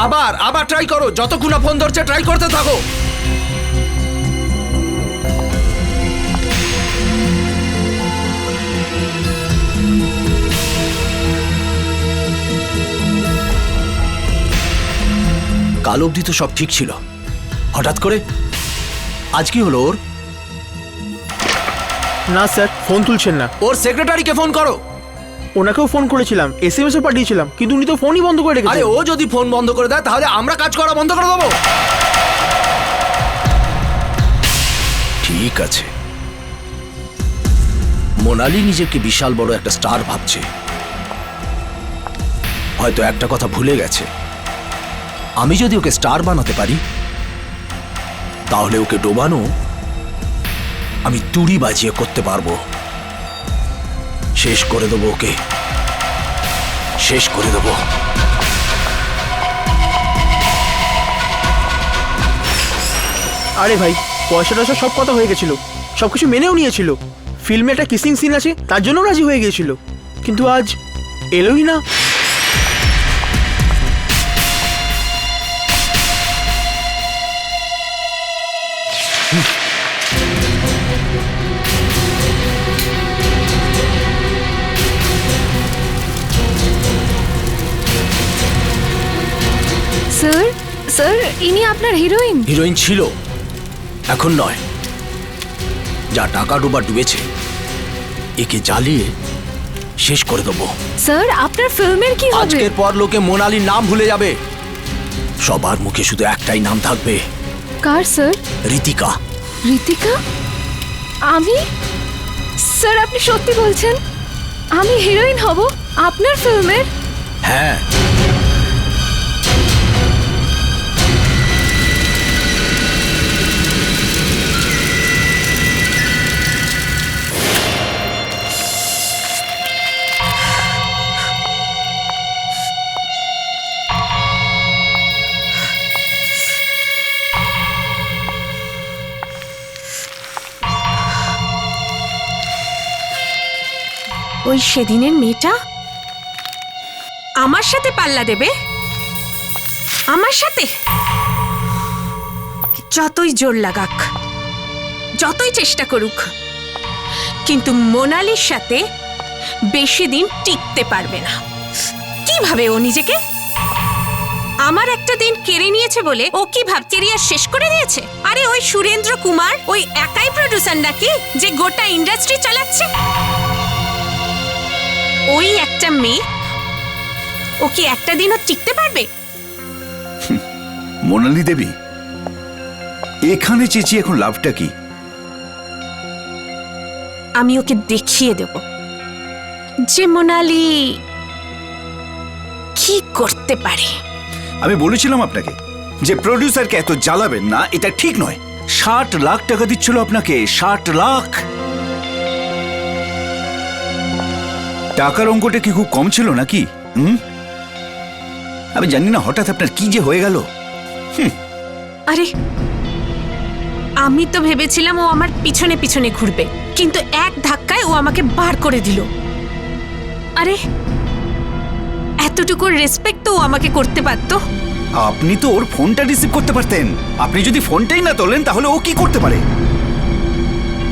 আবার আবার ট্রাই করো, যতক্ষণ না ফোন ধরছে ট্রাই করতে থাকো। কাল অবধি তো সব ঠিক ছিল, হঠাৎ করে আজ কি হলো ওর? না স্যার, ফোন তুলছেন না। ওর সেক্রেটারিকে ফোন করো। ওনাকেও ফোন করেছিলাম, এসএমএসও পাঠিয়েছিলাম, কিন্তু উনি তো ফোনই বন্ধ করে আরে রেখেছেন। ও যদি ফোন বন্ধ করে দেয় তাহলে আমরা কাজ করা বন্ধ করে দেবো। ঠিক আছে, মোনালি নিজেকে বিশাল বড় একটা স্টার ভাবছে, হয়তো একটা কথা ভুলে গেছে। আমি যদি ওকে স্টার বানাতে পারি তাহলে ওকে ডোবানো আমি তুড়ি বাজিয়ে করতে পারবো। শেষ করে দেবো ওকে, শেষ করে দেবো। আরে ভাই, পয়সা টয়সা সব কথা হয়ে গেছিল, সবকিছু মেনেও নিয়েছিল। ফিল্মে একটা কিসিং সিন আছে, তার জন্য রাজি হয়ে গিয়েছিল, কিন্তু আজ এলোই না। স্যার, স্যার ইনি আপনার হিরোইন। হিরোইন ছিল, এখন নয়। যা টাকা ডুবেছে একে জ্বালিয়ে শেষ করে দেবো। স্যার আপনার ফিল্মের কি হবে? আজকের পর লোকে মোনালির নাম ভুলে যাবে, সবার মুখে শুধু একটাই নাম থাকবে। কার স্যার? ঋতিকা। ঋতিকা? আমি? স্যার আপনি সত্যি বলছেন আমি হিরোইন হব আপনার ফিল্মের? হ্যাঁ, ওই সেদিনের মেয়েটা আমার সাথে পাল্লা দেবে, আমার সাথে। যতই জোর লাগাক, যতই চেষ্টা করুক, কিন্তু মোনালির সাথে বেশি দিন টিকতে পারবে না। কিভাবে ও নিজেকে? আমার একটা দিন কেড়ে নিয়েছে বলে ও কি ভাব কেরিয়ার শেষ করে দিয়েছে? আরে ওই সুরেন্দ্র কুমার ওই একাই প্রোডিউসার নাকি যে গোটা ইন্ডাস্ট্রি চালাচ্ছে? ওই একটা মেয়ে ও কি একটা দিনও টিকতে পারবে? মোনালি দেবী, এখানে চেঁচিয়ে এখন লাভটা কি? আমি ওকে দেখিয়ে দেব যে মোনালি কি করতে পারে। আমি বলেছিলাম আপনাকে যে প্রডিউসারকে এত জ্বালাবেন না, এটা ঠিক নয়। 60 লাখ টাকা দিচ্ছিল আপনাকে, 60 লাখ। টাকার অঙ্কটা কি খুব কম ছিল নাকি? আমি জানি না হঠাৎ আপনার কি যে হয়ে গেল। আরে আমি তো ভেবেছিলাম ও আমার পিছনে পিছনে ঘুরবে, কিন্তু এক ধাক্কায় ও আমাকে বার করে দিল। আরে এতটুকু রেসপেক্ট তো ও আমাকে করতে পারতো। আপনি তো ওর ফোনটা রিসিভ করতে পারতেন। আপনি যদি ফোনটাই না তোলেন তাহলে ও কি করতে পারে?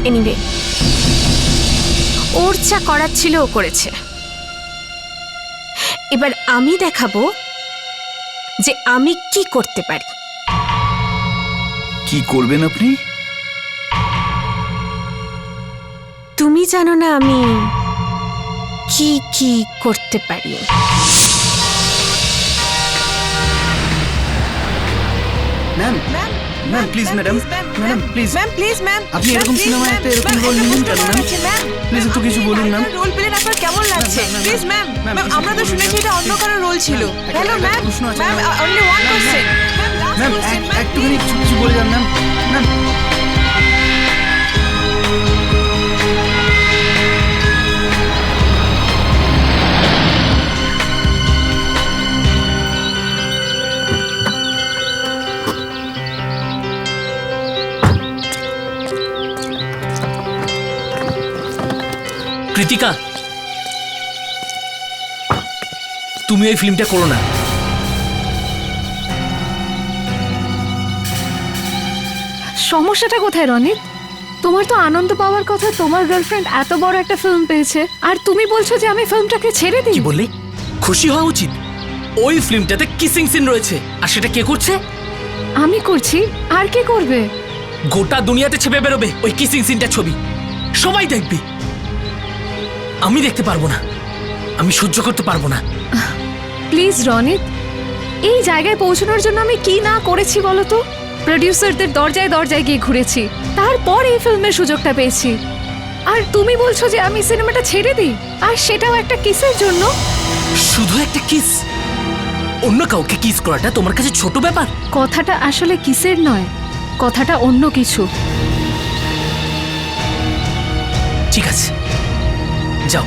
এনিওয়ে, ওর যা করার ছিল ও করেছে। এবার আমি দেখাবো যে আমি কি করতে পারি। কি করবেন আপনি? তুমি জানো না আমি কি কি করতে পারি। Ma'am, ma'am please, madam, madam please, ma'am please ma'am, আপনি এরকম সিনেমায় একটা এরকম রোল নিলেন কেন ম্যাম? প্লিজ একটু কিছু বলুন ম্যাম। রোল পেলেন, আপনার কেমন লাগছে? প্লিজ ম্যাম, ম্যাম আমরা তো শুনেছি এটা অন্য কারো রোল ছিল। Hello ma'am, ma'am only one question ma'am একটুখানি কিছু বলে যান ম্যাম। ম্যাম কৃতিকা, তুমি এই ফিল্মটা করো না। সমস্যাটা কোথায় রনিত? তোমার তো আনন্দ পাওয়ার কথা, তোমার গার্লফ্রেন্ড এত বড় একটা ফিল্ম পেয়েছে, আর তুমি বলছো যে আমি ফিল্মটাকে ছেড়ে দিই। কি বললি? খুশি হওয়া উচিত। ওই ফিল্মটাতে কিসিং সিন রয়েছে, আর সেটা কে করছে? আমি করছি, আর কে করবে? গোটা দুনিয়াতে ছেপে বেরোবে ওই কিসিং সিনটা ছবি, সবাই দেখবে। আমি দেখতে পারবো না, আমি সহ্য করতে পারবো না। প্লিজ রনিত, এই জায়গায় পৌঁছানোর জন্য আমি কি না করেছি বলো তো? প্রডিউসারদের দরজায় দরজায় গিয়ে ঘুরেছি, তারপর এই ফিল্মের সুযোগটা পেয়েছি। আর তুমি বলছো যে আমি সিনেমাটা ছেড়ে দিই, আর সেটাও একটা কিসের জন্য? শুধু একটা কিস? অন্য কাউকে কিস করাটা তোমার কাছে ছোট ব্যাপার? কথাটা আসলে কিসের নয়, কথাটা অন্য কিছু। ঠিক আছে, যাও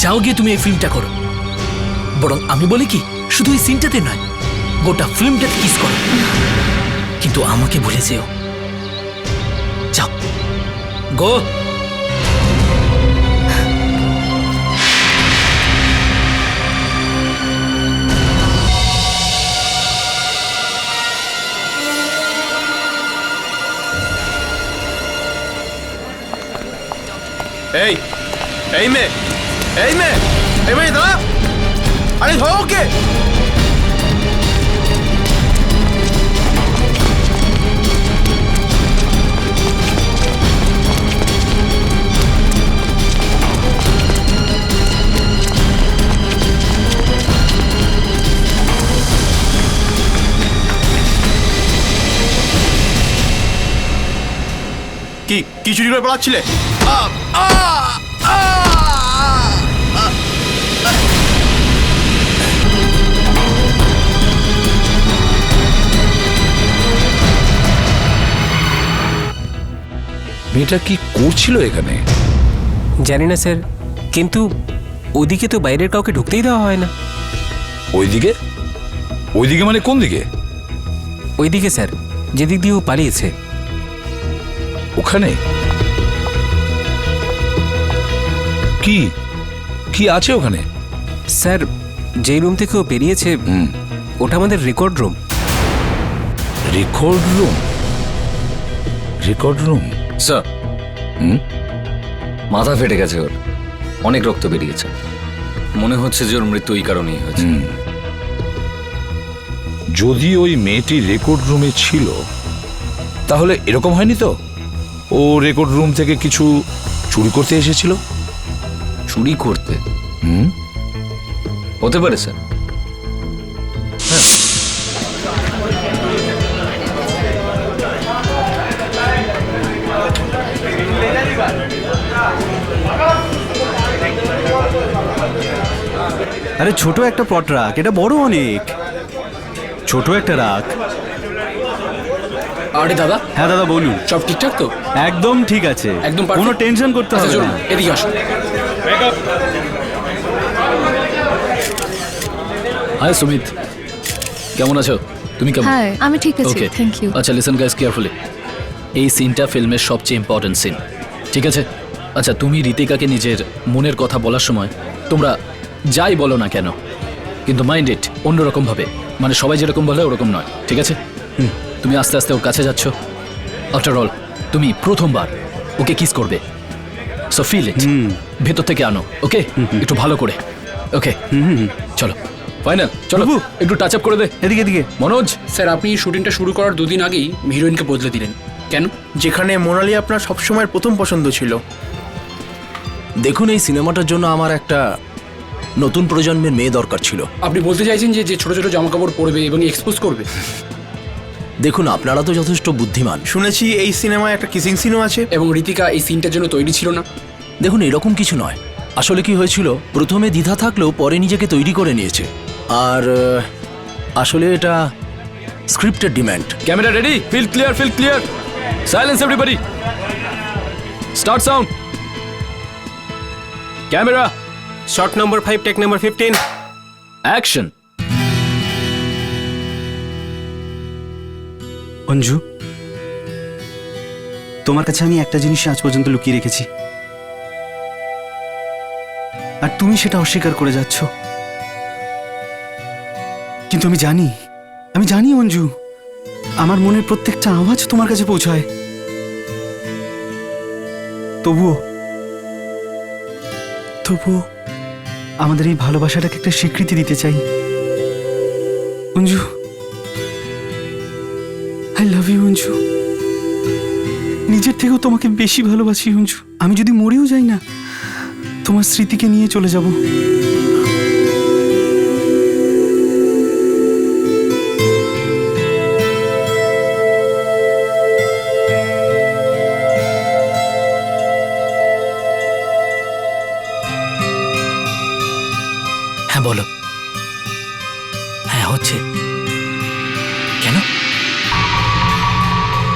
যাও গিয়ে তুমি এই ফিল্মটা করো। বরং আমি বলি কি, শুধু এই সিনটাতে নয়, গোটা ফিল্মটাতে কিস করো, কিন্তু আমাকে ভুলে যেও। যাও, গো। এই এই মেয়ে, এই মেয়ে, এই মেয়ে দাঁড়া। আরে ধরো ওকে। কি চুরি করে পালাচ্ছিলে? মেয়েটা কি করছিল এখানে? জানি না স্যার, কিন্তু ওদিকে তো বাইরের কাউকে ঢুকতেই দেওয়া হয় না। ওইদিকে? ওইদিকে মানে কোন দিকে? ওইদিকে স্যার, যেদিক দিয়ে ও পালিয়েছে। ওখানে কি কি আছে ওখানে? স্যার, যেই রুম থেকে ও বেরিয়েছে ওটা আমাদের record room. Record room? Record room? Sir, মাথা ফেটে গেছে ওর, অনেক রক্ত বেরিয়েছে। মনে হচ্ছে যে ওর মৃত্যু এই কারণেই হয়েছে। যদি ওই মেয়েটি রেকর্ড রুমে ছিল তাহলে এরকম হয়নি তো? ও রেকর্ড রুম থেকে কিছু চুরি করতে এসেছিল? চুরি করতে? হতে পারে স্যার। আরে ছোট একটা পট রাখ, এটা বড় অনেক। ছোট একটা রাখ। আরে দাদা। হ্যাঁ দাদা বলুন। সব ঠিকঠাক তো? একদম ঠিক আছে, একদম কোনো টেনশন করতে হবে না। এদিকে আসো। হাই সুমিত, কেমন আছো তুমি? কেমন? হ্যাঁ, আমি ঠিক আছি, ওকে, থ্যাংক ইউ। আচ্ছা লিসেন গাইস কেয়ারফুলি। এই সিনটা ফিল্মের সবচেয়ে ইম্পর্টেন্ট সিন, ঠিক আছে? আচ্ছা, তুমি ঋতিকাকে নিজের মনের কথা বলার সময় তোমরা যাই বলো না কেন, কিন্তু মাইন্ড ইট অন্যরকম ভাবে, মানে সবাই যেরকম বলে ওরকম নয়, ঠিক আছে? তুমি আস্তে আস্তে ওর কাছে যাচ্ছ। আফটার অল তুমি প্রথমবার ওকে কিস করবে, সো ফিল ইট, ভেতর থেকে আনো, ওকে? একটু ভালো করে, ওকে? চলো ফাইনাল, চলো একটু টাচ আপ করে দে। এদিকে এদিকে। মনোজ স্যার, আপনি শুটিংটা শুরু করার দুদিন আগেই হিরোইনকে বদলে দিলেন কেন? যেখানে মোনালি আপনার সবসময়ের প্রথম পছন্দ ছিল। দেখুন, এই সিনেমাটার জন্য আমার একটা নতুন প্রজন্মের মেয়ে দরকার ছিল। আপনি বলতে চাইছেন যে যে ছোট ছোট জামা কাপড় পরবে এবং এক্সপোজ করবে? দেখুন, আপনারা তো যথেষ্ট বুদ্ধিমান। শুনেছি এই সিনেমায় একটা কিসিং সিনও আছে। এবং ঋতিকা এই সিনটার জন্য তৈরি ছিল না। দেখুন, এরকম কিছু নয়। আসলে কি হয়েছিল, প্রথমে দ্বিধা থাকলেও পরে নিজেকে তৈরি করে নিয়েছে। আর আসলে এটা স্ক্রিপ্টের demand. Camera ready, fill clear, fill clear, silence everybody, start sound, camera, shot number 5, take number 15, action. Anju, তোমার কাছে আমি একটা জিনিস আজ পর্যন্ত লুকিয়ে রেখেছি, আর তুমি সেটা অস্বীকার করে যাচ্ছ। কিন্তু আমি জানি অঞ্জু, আমার মনের প্রত্যেকটা আওয়াজ তোমার কাছে পৌঁছায়। তবুও আমাদের এই ভালোবাসাটাকে একটা স্বীকৃতি দিতে চাই। Anju, I love you Anju. নিজের থেকেও তোমাকে বেশি ভালোবাসি অঞ্জু। আমি যদি মরেও যাই না, তোমার স্মৃতিকে নিয়ে চলে যাব। হ্যাঁ বলো। হ্যাঁ হচ্ছে। কেন?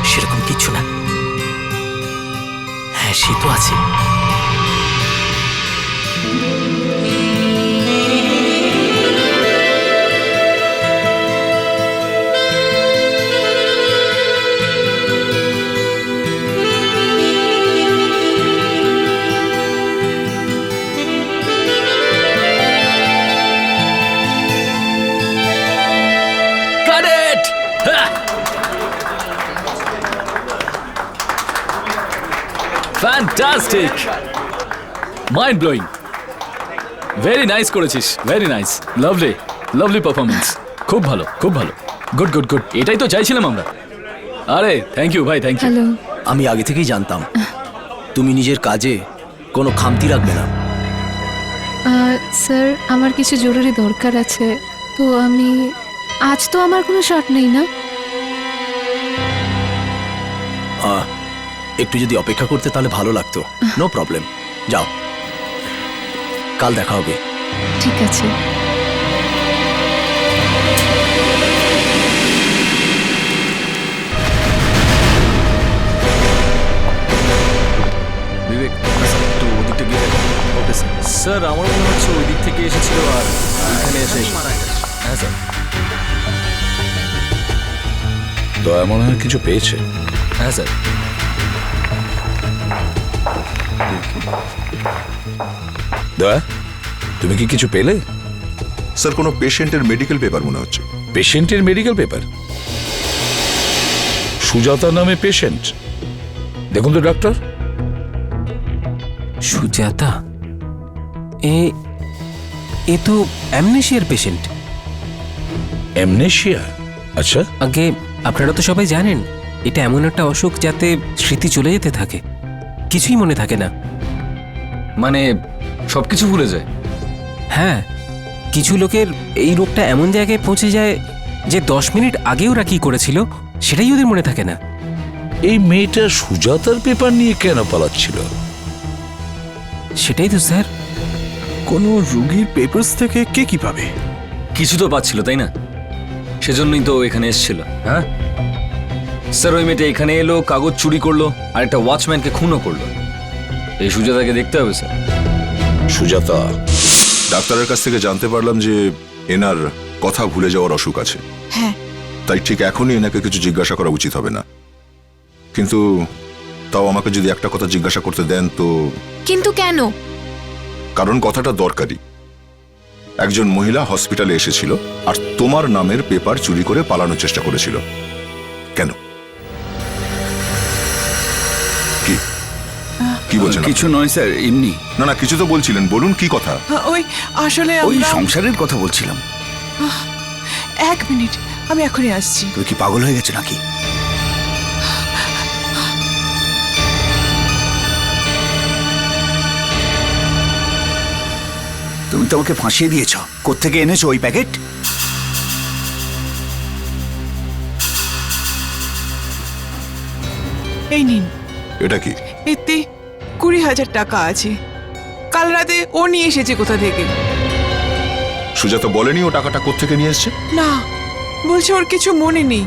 সেরকম কিচ্ছু না। হ্যাঁ সে তো আছে। Fantastic, mind blowing, very nice করেছিস, very nice, lovely lovely performance, খুব ভালো খুব ভালো, গুড গুড গুড, এটাই তো চাইছিলাম আমরা। আরে থ্যাংক ইউ ভাই, থ্যাংক ইউ। হ্যালো। আমি আগে থেকেই জানতাম তুমি নিজের কাজে কোনো খামতি রাখবে না। স্যার আমার কিছু জরুরি দরকার আছে, তো আমি আজ তো আমার কোনো শট নেই না। একটু যদি অপেক্ষা করতে তাহলে ভালো লাগতো। নো প্রবলেম, যাও, কাল দেখা হবে। ঠিক আছে। বিবেক, তো ওদিকটা গিয়ে দেখো। Okay sir. স্যার আমার মনে হচ্ছে ওই দিক থেকে এসেছিল আর এখানে এসে হ্যাঁ স্যার। তো এমন হয় কিছু পেয়েছে? হ্যাঁ স্যার। দয়া, তুমি কি কিছু পেলে? স্যার কোনো পেশেন্টের মেডিকেল পেপার মনে হচ্ছে। পেশেন্টের মেডিকেল পেপার? সুজাতা নামে পেশেন্ট? দেখুন তো ডাক্তার। সুজাতা? এ তো অ্যামনেশিয়ার পেশেন্ট। অ্যামনেশিয়া? আচ্ছা। আগে আপনারা তো সবাই জানেন এটা এমন একটা অসুখ যাতে স্মৃতি চলে যেতে থাকে, কিছুই মনে থাকে না। মানে সবকিছু ভুলে যায়? হ্যাঁ, কিছু লোকের এই রোগটা এমন জায়গায় পৌঁছে যায় যে 10 মিনিট আগে ওরা কি করেছিল সেটাই ওদের মনে থাকে না। এই মেয়েটা সুজাতার পেপার নিয়ে কেন পালাচ্ছিল? সেটাই তো স্যার। কোনো রোগীর পেপারস থেকে কে কি পাবে? কিছু তো পাচ্ছিল তাই না? সেজন্যই তো এখানে এসেছিল। হ্যাঁ স্যার, ওই মেয়েটা এখানে এলো, কাগজ চুরি করলো আর একটা ওয়াচম্যানকে খুনও করলো। এই সুজাতাকে দেখতে হবে স্যার। সুজাতা? ডাক্তারের কাছ থেকে জানতে পারলাম যে এনার কথা ভুলে যাওয়ার অসুখ আছে। হ্যাঁ। তাই ঠিক এখনই এনাকে কিছু জিজ্ঞাসা করা উচিত হবে না, কিন্তু তাও আমাকে যদি একটা কথা জিজ্ঞাসা করতে দেন তো। কিন্তু কেন? কারণ কথাটা দরকারি। একজন মহিলা হসপিটালে এসেছিল আর তোমার নামের পেপার চুরি করে পালানোর চেষ্টা করেছিল। কেন? কি কি বলছেন? কিছু নয় স্যার, এমনি। না না, কিছু তো বলছিলেন, বলুন কি কথা। ওই আসলে ওই আমরা সংসারের কথা বলছিলাম। 1 মিনিট, আমি এখনই আসছি। তুই কি পাগল হয়ে গেছে নাকি? তুমি তো আমাকে ফাঁসিয়ে দিয়েছ। কোত্থেকে এনেছো ওই প্যাকেট? এই নিন। এটা কি? এতে 20,000 টাকা আছে। কাল রাতে ও নিয়ে এসেছে কোথা থেকে। সুজাতা বলেনি ও টাকাটা কোত্থেকে নিয়ে এসছে? না, বলছে ওর কিছু মনে নেই।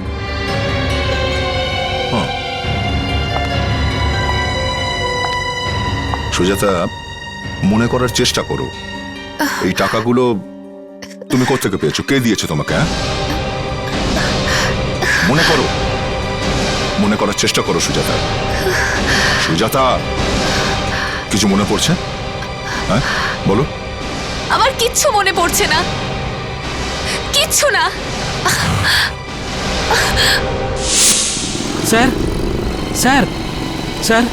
সুজাতা, মনে করার চেষ্টা করো। এই টাকাগুলো তুমি কোত্থেকে পেয়েছো? কে দিয়েছে তোমাকে? মনে করো, মনে করার চেষ্টা করো সুজাতা। সুজাতা, কিছু মনে পড়ছে? হ্যাঁ বলো। আমার কিচ্ছু মনে পড়ছে না, কিচ্ছু না। স্যার স্যার স্যার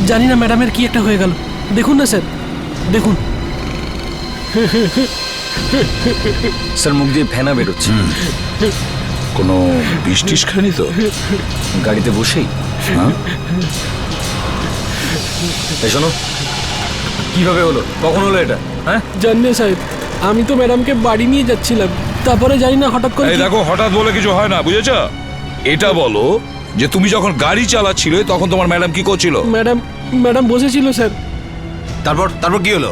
জানি না ম্যাডামের কি একটা হয়ে গেল, দেখুন না স্যার, দেখুন। স্যার মুখ দিয়ে ফেনা বেরোচ্ছে। কোনো বৃষ্টিস খায়নি তো? গাড়িতে বসেই। হ্যাঁ? এই শোনো, কিভাবে হলো, কখন হলো এটা? হ্যাঁ, জানি না সাহেব, আমি তো ম্যাডামকে বাড়ি নিয়ে যাচ্ছিলাম, তারপরে জানি না হঠাৎ করে এই দেখো, হঠাৎ বলে কিছু হয় না, বুঝেছ? এটা বলো যে তুমি যখন গাড়ি চালাচ্ছিলে তখন তোমার ম্যাডাম কি করছিল? ম্যাডাম বসেছিল স্যার। তারপর কি হলো?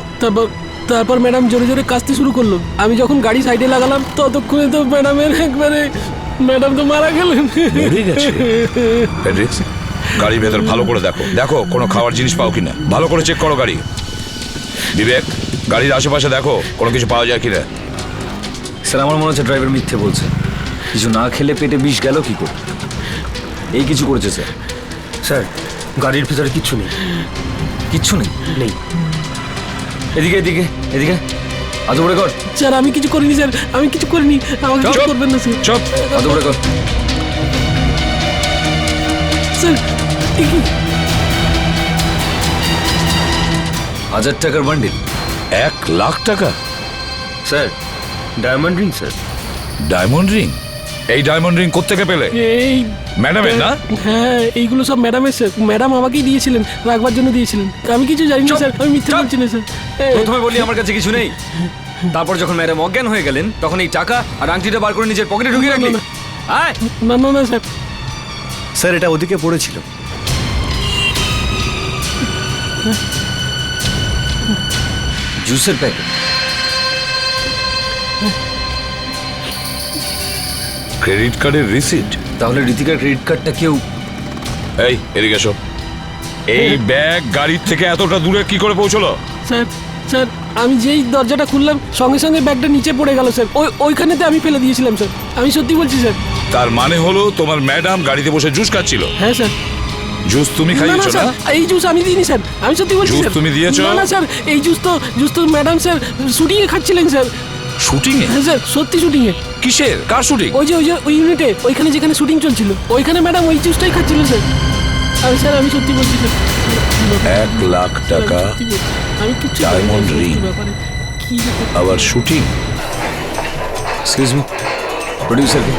তারপর ম্যাডাম জোরে জোরে কাশতে শুরু করলো। আমি যখন গাড়ি সাইডে লাগালাম ততক্ষণে তো ম্যাডাম তো মারা গেলেন। মরে গেছে? ফেডরিক্স, গাড়ির ভেতর ভালো করে দেখো, দেখো কোনো খাওয়ার জিনিস পাও কিনা, ভালো করে চেক করো গাড়ি। বিবেক, গাড়ির আশেপাশে দেখো কোনো কিছু পাওয়া যায় কিনা। স্যার আমার মনে হচ্ছে ড্রাইভার মিথ্যে বলছে, কিছু না খেলে পেটে বিষ গেল কি করে, এই কিছু করেছে স্যার। স্যার গাড়ির ভিতরে কিচ্ছু নেই। কিচ্ছু নেই? নেই। এদিকে এদিকে এদিকে, আজ উপরে কর। স্যার আমি কিছু করিনি স্যার, আমি কিছু করিনি, আমাকে কিছু করবেন না স্যার। চুপ। আজ উপরে কর। স্যার 1000 টাকার বান্ডিল। 1 লাখ টাকা? Sir diamond ring sir. Diamond ring? এই ডায়মন্ড রিং কোত্থেকে পেলে? এই ম্যাডামের না? হ্যাঁ, এইগুলো সব ম্যাডামের স্যার, ম্যাডাম আমাকেই দিয়েছিলেন, রাখবার জন্য দিয়েছিলেন। আমি কিছু জানি না স্যার, আমি মিথ্যে বলছি না স্যার। প্রথমে বলি আমার কাছে কিছু নেই, তারপর যখন ম্যাডাম অজ্ঞান হয়ে গেলেন তখন এই টাকা আর আংটিটা বার করে নিজের পকেটে ঢুকিয়ে রাখলি। আয় না না না স্যার। স্যার এটা ওদিকে পড়েছিল। জুসের প্যাকেট। ক্রেডিট কার্ডের রিসিট? তাহলে ঋতিকার ক্রেডিট কার্ডটা কেউ... এই এদিকে এসো। এই ব্যাগ গাড়ির থেকে এতটা দূরে কি করে পৌঁছলো? স্যার আমি যেই দরজাটা খুললাম সঙ্গে সঙ্গে ব্যাগটা নিচে পড়ে গেল স্যার, ওইখানেতে আমি ফেলে দিয়েছিলাম স্যার, আমি সত্যি বলছি স্যার। তার মানে হলো তোমার ম্যাডাম গাড়িতে বসে জুস খাচ্ছিল? হ্যাঁ স্যার। জুস তুমি খাইয়েছো না? এই জুস আমি দিইনি স্যার, আমি সত্যি বলছি জুস স্যার। তুমি দিয়েছো? না স্যার, এই জুস তো ম্যাডাম স্যার শুটিং এ খাচ্ছিলেন স্যার। শুটিং এ? হ্যাঁ স্যার, সত্যি শুটিং এ। কিসের, কার শুটিং? ওই ইউনিটে, ওইখানে যেখানে শুটিং চলছিল, ওইখানে ম্যাডাম ওই জুসটাই খাচ্ছিলেন স্যার। আমি সত্যি বলছি স্যার। 1 লাখ টাকা, আমি কিছু ডায়মন্ড রিং, আবার শুটিং। এক্সকিউজ মি, প্রোডিউসার কে?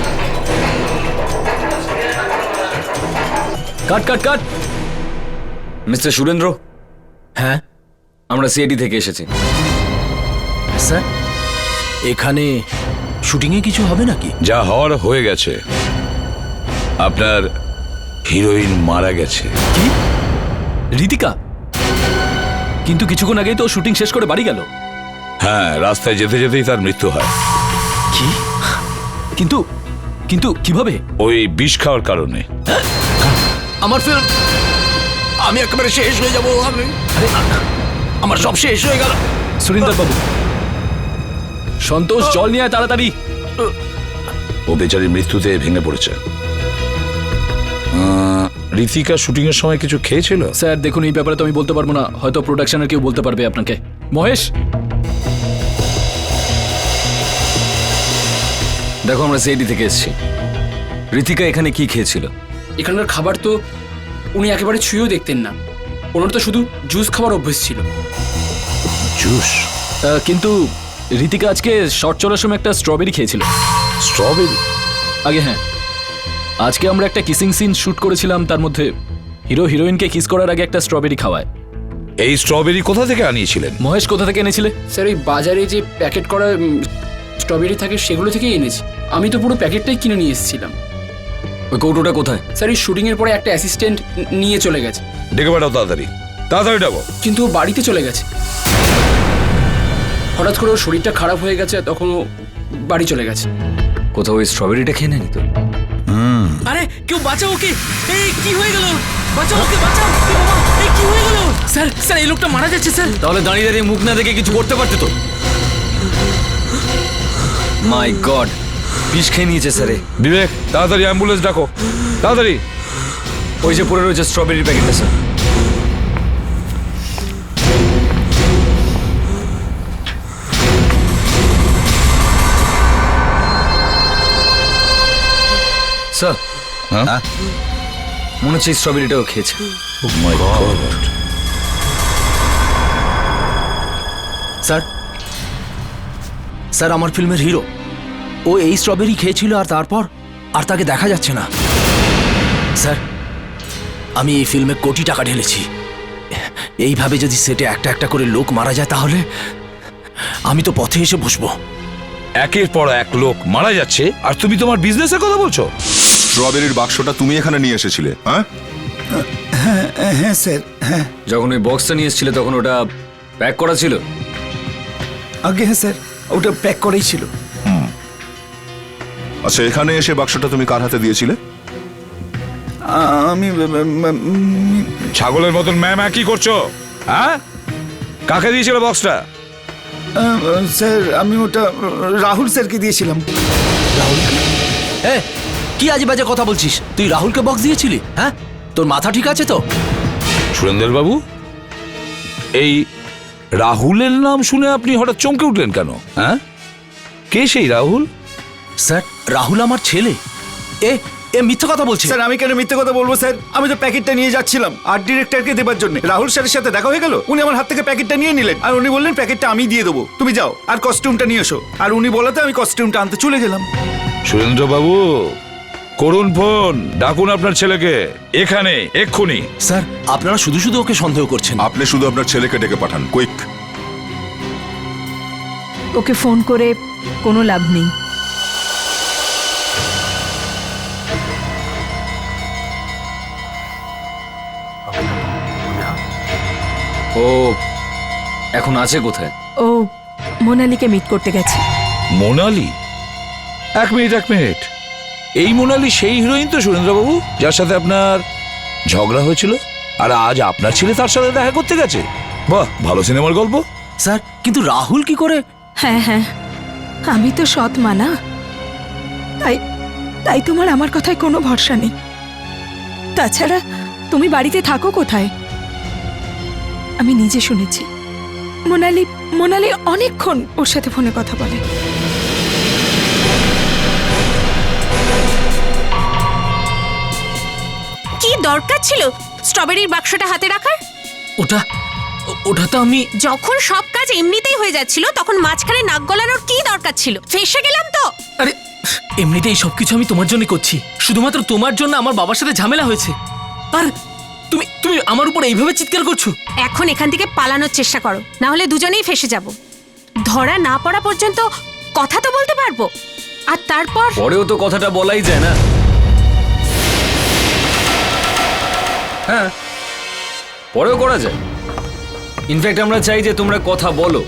কাট। মিস্টার সুরেন্দ্র। হ্যাঁ আমরা সিআইডি থেকে এসেছি। স্যার, এখানে শুটিংয়ে কিছু হবে নাকি? যা হওয়ার হয়ে গেছে, আপনার হিরোইন মারা গেছে। কি? ঋতিকা? কিন্তু কিছুক্ষণ আগেই তো শুটিং শেষ করে বাড়ি গেল। হ্যাঁ, রাস্তায় যেতে যেতেই তার মৃত্যু হয়। কি? কিন্তু কিভাবে? ওই বিষ খাওয়ার কারণে। আমার ফিল্ম, আমি একেবারে শেষ হয়ে যাবো। আমার সব শেষ হয়ে গেল। সুরিন্দর বাবু, সন্তোষ জল নিয়ে আয় তাড়াতাড়ি। ও বেচারির মৃত্যুতে ভেঙে পড়েছে। ঋতিকা শুটিং এর সময় কিছু খেয়েছিল? স্যার দেখুন, এই ব্যাপারে তো আমি বলতে পারবো না, হয়তো প্রোডাকশনের কেউ বলতে পারবে আপনাকে। মহেশ, দেখো আমরা সিআইডি থেকে এসেছি। ঋতিকা এখানে কি খেয়েছিল? এখানকার খাবার তো উনি একেবারে ছুঁয়েও দেখতেন না, ওনার তো শুধু জুস খাওয়ার অভ্যেস ছিল। জুস? কিন্তু ঋতিকা আজকে শর্ট চলার সময় একটা স্ট্রবেরি খেয়েছিল। স্ট্রবেরি? আগে হ্যাঁ, আজকে আমরা একটা কিসিং সিন শুট করেছিলাম, তার মধ্যে হিরো হিরোইনকে কিস করার আগে একটা স্ট্রবেরি খাওয়ায়। এই স্ট্রবেরি কোথা থেকে আনিয়েছিলেন? মহেশ, কোথা থেকে এনেছিলে? স্যার ওই বাজারে যে প্যাকেট করা স্ট্রবেরি থাকে সেগুলো থেকেই এনেছি, আমি তো পুরো প্যাকেটটাই কিনে নিয়ে এসেছিলাম। ওই কৌটোটা কোথায়? স্যার এই শুটিংয়ের পরে একটা অ্যাসিস্ট্যান্ট নিয়ে চলে গেছে। ডেকে পাঠাও তাড়াতাড়ি, তাড়াতাড়ি ডাকো। কিন্তু ও বাড়িতে চলে গেছে, হঠাৎ করে ওর শরীরটা খারাপ হয়ে গেছে, তখন ও বাড়ি চলে গেছে। কোথাও ওই স্ট্রবেরিটা খেয়ে নেনি তো? আরে কেউ বাঁচাও ওকে! এই কি হয়ে গেল? বাঁচাও ওকে, বাঁচাও! এই কি হয়ে গেল? স্যার এই লোকটা মারা যাচ্ছে স্যার। তাহলে দাঁড়িয়ে দাঁড়িয়ে মুখ না দেখে কিছু করতে পারতে তো। মাই গড, বিষ খেয়ে নিয়েছে স্যার। বিবেক, তাড়াতাড়ি অ্যাম্বুলেন্স ডাকো, তাড়াতাড়ি। ওই যে পড়ে রয়েছে স্ট্রবেরির প্যাকেটটা স্যার। স্যার, হ্যাঁ? মনে হচ্ছে স্ট্রবেরিটাও খেয়েছে। My God! স্যার স্যার আমার ফিল্মের হিরো ও এই স্ট্রবেরি খেয়েছিল আর তারপর আর তাকে দেখা যাচ্ছে না। স্যার আমি এই ফিল্মে কোটি টাকা ঢেলেছি। এইভাবে যদি সেটে একটা একটা করে লোক মারা যায় তাহলে আমি তো পথে এসে বসবো। একের পর এক লোক মারা যাচ্ছে আর তুমি তোমার বিজনেসের কথা বলছো? স্ট্রবেরির বাক্সটা তুমি এখানে নিয়ে এসেছিলে, হ্যাঁ? হ্যাঁ স্যার, হ্যাঁ। যখন ওই বক্সটা নিয়ে এসেছিলে তখন ওটা প্যাক করা ছিল? আগে হ্যাঁ স্যার, ওটা প্যাক করেই ছিল। আচ্ছা, এখানে এসে বাক্সটা তুমি কার হাতে দিয়েছিলে? আমি ছাগলের মতন ম্যাম কি করছো? হ্যাঁ, কাকে দিয়েছিল বক্সটা? স্যার আমি ওটা রাহুল স্যারকে দিয়েছিলাম। এ কি আজে বাজে কথা বলছিস? তুই রাহুলকে বক্স দিয়েছিলি? হ্যাঁ, তোর মাথা ঠিক আছে তো? সুরেন্দ্র বাবু, এই রাহুলের নাম শুনে আপনি হঠাৎ চমকে উঠলেন কেন? হ্যাঁ, কে সেই রাহুল? স্যার রাহুল আমার ছেলে। এ এ মিথ্যে কথা বলছে। স্যার আমি কেন মিথ্যে কথা বলবো স্যার? আমি তো প্যাকেটটা নিয়ে যাচ্ছিলাম আর্ট ডিরেক্টরকে দেবার জন্য। রাহুল স্যারের সাথে দেখা হয়ে গেল, উনি আমার হাত থেকে প্যাকেটটা নিয়ে নিলেন আর উনি বললেন প্যাকেটটা আমি দিয়ে দেবো, তুমি যাও আর কস্টিউমটা নিয়ে এসো। আর উনি বলাতে আমি কস্টিউমটা আনতে চলে গেলাম। সুরেন্দ্র বাবু, করুন ফোন, ডাকুন আপনার ছেলেকে এখানে এক্ষুনি। স্যার আপনারা শুধু শুধু ওকে সন্দেহ করছেন। আপনি শুধু আপনার ছেলেকে ডেকে পাঠান, কুইক। ওকে ফোন করে কোনো লাভ নেই। ও এখন আছে কোথায়? ও মোনালিকে মিট করতে গেছে। মোনালি? এক মিনিট, এই মোনালি সেই হিরোইন তো সুরেন্দ্রবাবু, যার সাথে আপনার ঝগড়া হয়েছিল আর আজ আপনার ছেলে তার সাথে দেখা করতে গেছে? বাহ, ভালো সিনেমার গল্প। স্যার কিন্তু রাহুল কি করে? হ্যাঁ হ্যাঁ, আমি তো সৎ মা না, তাই তাই তোমার আমার কথায় কোনো ভরসা নেই। তাছাড়া তুমি বাড়িতে থাকো কোথায়? আমি নিজে শুনেছি মোনালি অনেকক্ষণ ওর সাথে ফোনে কথা বলে। কি দরকার ছিল স্ট্রবেরির বাক্সটা হাতে রাখার? ওটা তো আমি যখন সব কাজ এমনিতেই হয়ে যাচ্ছিল তখন মাঝখানে নাক গলানোর কি দরকার ছিল? ফেসে গেলাম তো। আরে এমনিতেই সবকিছু আমি তোমার জন্য করছি, শুধুমাত্র তোমার জন্য আমার বাবার সাথে ঝামেলা হয়েছে আর তুমি তুমি আমার উপর এইভাবে চিৎকার করছো। এখন এখান থেকে পালানোর চেষ্টা করো, না হলে দুজনেই ফেসে যাব। ধরা না পড়া পর্যন্ত কথা তো বলতে পারবো, আর তারপর পরেও তো কথাটা বলাই যায় না? হ্যাঁ, পরেও করা যায়। ইনফ্যাক্ট আমরা চাই যে তোমরা কথা বলো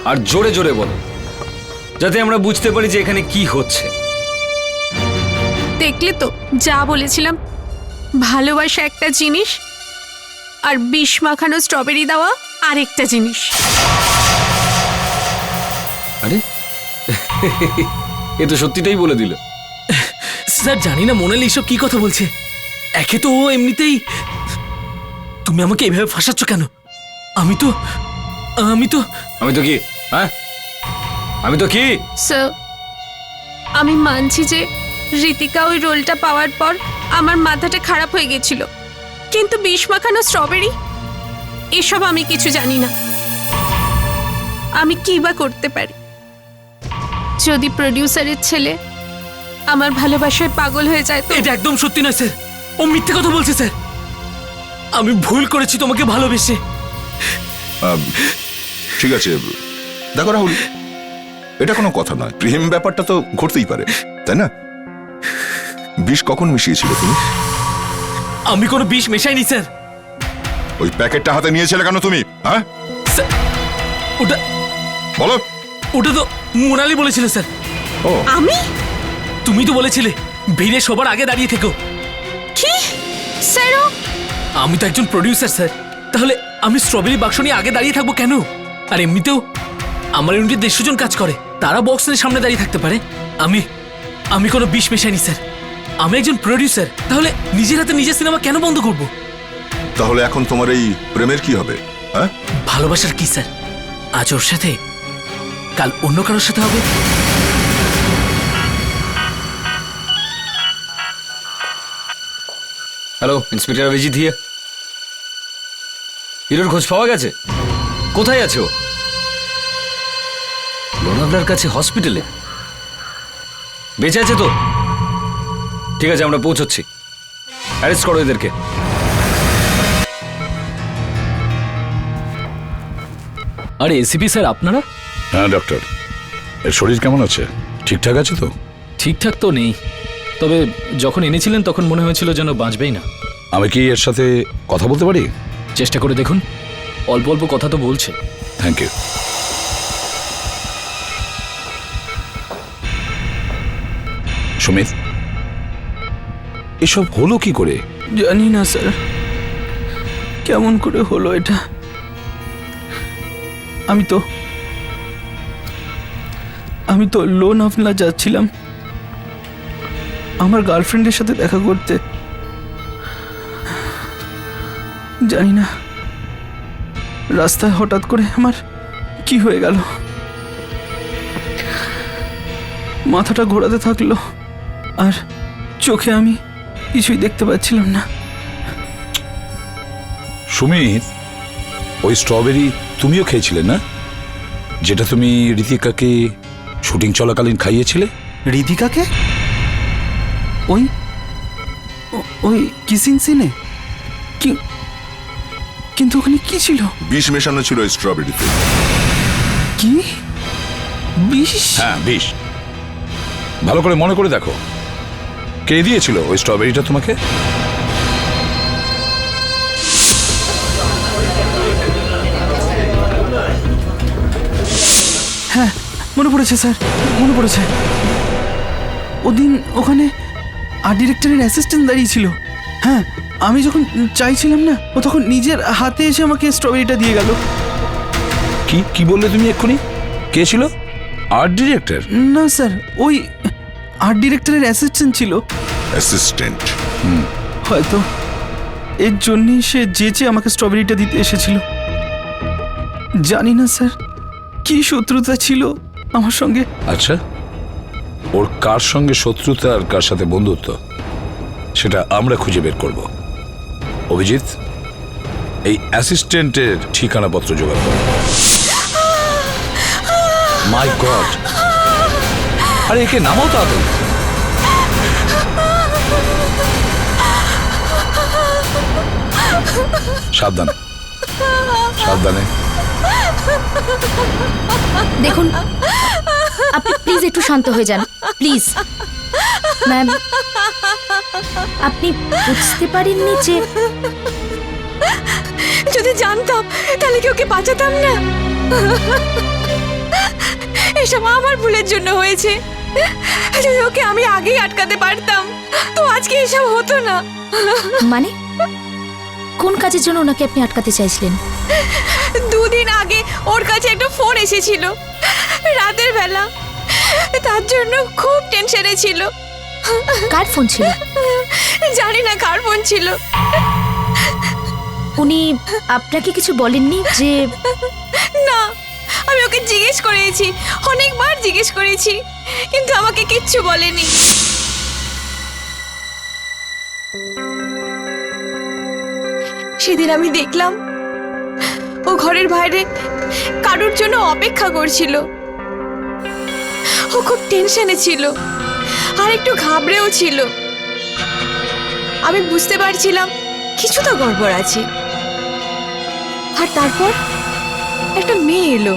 আর জোরে জোরে বলো, যাতে আমরা বুঝতে পারি যে এখানে কি হচ্ছে। দেখলে তো যা বলেছিলাম, ভালোবাসা একটা জিনিস আর বিষ মাখানো স্ট্রবেরি দেওয়া আরেকটা জিনিস। আরে এ তো সত্যিটাই বলে দিল। স্যার জানি না মোনালি এসব কি কথা বলছে। একে তো ও এমনিতেই, তুমি আমাকে এভাবে ফাঁসাচ্ছ কেন? আমি তো কি? হ্যাঁ, আমি তো কি? স্যার আমি মানছি যে ঋতিকা ওই রোলটা পাওয়ার পর আমার মাথাটা খারাপ হয়ে গেছিল, কিন্তু বিষ মাখানো স্ট্রবেরি এসব আমি কিছু জানি না। আমি কি বা করতে পারি? যদি প্রডিউসারের ছেলে আমার ভালোবাসায় পাগল হয়ে যায় তো? এটা একদম সত্যি নয় স্যার, ও মিথ্যে কথা বলছে স্যার। আমি ভুল করেছি তোমাকে ভালোবেসে। ঠিক আছে, দেখো রাহুল, এটা কোনো কথা নয়। প্রেম ব্যাপারটা তো ঘটতেই পারে, তাই না? বিষ কখন মিশিয়েছিলে তুমি? আমি কোনো বিষ মেশাইনি স্যার। ওই প্যাকেটটা হাতে নিয়েছিলে কেন তুমি? হ্যাঁ ওটা বলো। ওটা তো মোনালি বলেছিল স্যার। ও আমি? তুমি তো বলেছিলে ভিড়ে সবার আগে দাঁড়িয়ে থেকো। কি স্যার? আমি তো একজন প্রডিউসার স্যার, তাহলে আমি স্ট্রবেরি বাক্স নিয়ে আগে দাঁড়িয়ে থাকবো কেন? আর এমনিতেও আমার ইউনিটে 150 জন কাজ করে, তারা বক্সের সামনে দাঁড়িয়ে থাকতে পারে। আমি কোনো বিষ মেশাইনি স্যার, আমি একজন প্রডিউসার। তাহলে নিজের হাতে নিজের সিনেমা কেন বন্ধ করব? তাহলে এখন তোমার এই প্রেমের কি হবে? হ্যাঁ, ভালোবাসার কি স্যার? আজ ওর সাথে, কাল অন্য কারোর সাথে হবে। Hello, inspector Abhijit here. হিরোর খোঁজ পাওয়া গেছে? কোথায় আছে ও? লোনাভলার কাছে হসপিটালে? বেঁচে আছে তো? ঠিক আছে, আমরা পৌঁছচ্ছি। অ্যারেস্ট করো এদেরকে। আরে এসিপি স্যার, আপনারা? হ্যাঁ ডক্টর, এর শরীর কেমন আছে? ঠিকঠাক আছে তো? ঠিকঠাক তো নেই, তবে যখন এনেছিলেন তখন মনে হয়েছিল যেন বাঁচবেই না। আমি কি এর সাথে কথা বলতে পারি? চেষ্টা করে দেখুন, অল্প অল্প কথা তো বলছে। Thank you. সুমিত, এসব হলো কি করে? জানি না স্যার, কেমন করে হলো এটা। আমি তো লোনাভলা যাচ্ছিলাম আমার গার্লফ্রেন্ডের সাথে দেখা করতে। জানি না রাস্তায় হঠাৎ করে আমার কি হয়ে গেল, মাথাটা ঘোরাতে থাকলো আর চোখে আমি কিছুই দেখতে পাচ্ছিলাম না। সুমিত, ওই স্ট্রবেরি তুমিও খেয়েছিলে না, যেটা তুমি ঋতিকাকে শুটিং চলাকালীন খাইয়েছিলে? রিধিকাকে? ওই কিসিং সিনে? কিন্তু ওখানে কি ছিল? বিষ মেশানো ছিল ওই স্ট্রবেরিতে। কি বিষ? হ্যাঁ, বিষ। ভালো করে মনে করে দেখো, কে দিয়েছিল ওই স্ট্রবেরিটা তোমাকে? হ্যাঁ, মনে পড়েছে স্যার, মনে পড়েছে। ওদিন ওখানে আর্ট ডিরেক্টরের অ্যাসিস্ট্যান্ট দাঁড়িয়ে ছিল। হ্যাঁ, আমি যখন চাইছিলাম না, ও তখন নিজের হাতে এসে আমাকে স্ট্রবেরিটা দিয়ে গেল। কি কি বললে তুমি এক্ষুনি? কে ছিল? Art director? না স্যার, ওই আর্ট ডিরেক্টরের অ্যাসিস্ট্যান্ট ছিল। অ্যাসিস্ট্যান্ট? হয়তো এর জন্যই সে যেচে আমাকে স্ট্রবেরিটা দিতে এসেছিল। জানি না স্যার, কি শত্রুতা ছিল আমার সঙ্গে। আচ্ছা, ওর কার সঙ্গে শত্রুতা আর কার সাথে বন্ধুত্ব সেটা আমরা খুঁজে বের করব। অভিজিৎ, এই অ্যাসিস্ট্যান্টের ঠিকানাপত্র জোগাড় করো। মাই গড! আরে একে নামাও তাড়াতাড়ি। সাবধানে, সাবধানে। দেখুন, আপনি প্লিজ একটু শান্ত হয়ে যান, প্লিজ। ম্যাম, আপনি বুঝতে পারেননি যে যদি জানতাম তাহলে কি ওকে বাঁচাতাম না? এসব আমার ভুলের জন্য হয়েছে। যদি ওকে আমি আগেই আটকাতে পারতাম তো আজকে এসব হতো না। মানে কোন কাজের জন্য ওনাকে আপনি আটকাতে চাইছিলেন? 2 দিন আগে ওর কাছে একটা ফোন এসেছিল রাতের বেলা, তার জন্য খুব টেনশনে ছিল। কার ফোন ছিল? জানি না কার ফোন ছিল। উনি আপনাকে কিছু বলেননি? যে না, আমি ওকে জিজ্ঞেস করেছি, অনেকবার জিজ্ঞেস করেছি, কিন্তু আমাকে কিচ্ছু বলেনি। সেদিন আমি দেখলাম ও ঘরের বাইরে কারোর জন্য অপেক্ষা করছিল। ও খুব টেনশনে ছিল আর একটু ঘাবড়েও ছিল। আমি বুঝতে পারছিলাম কিছু তো গড়বড় আছে। আর তারপর একটা মেয়ে এলো।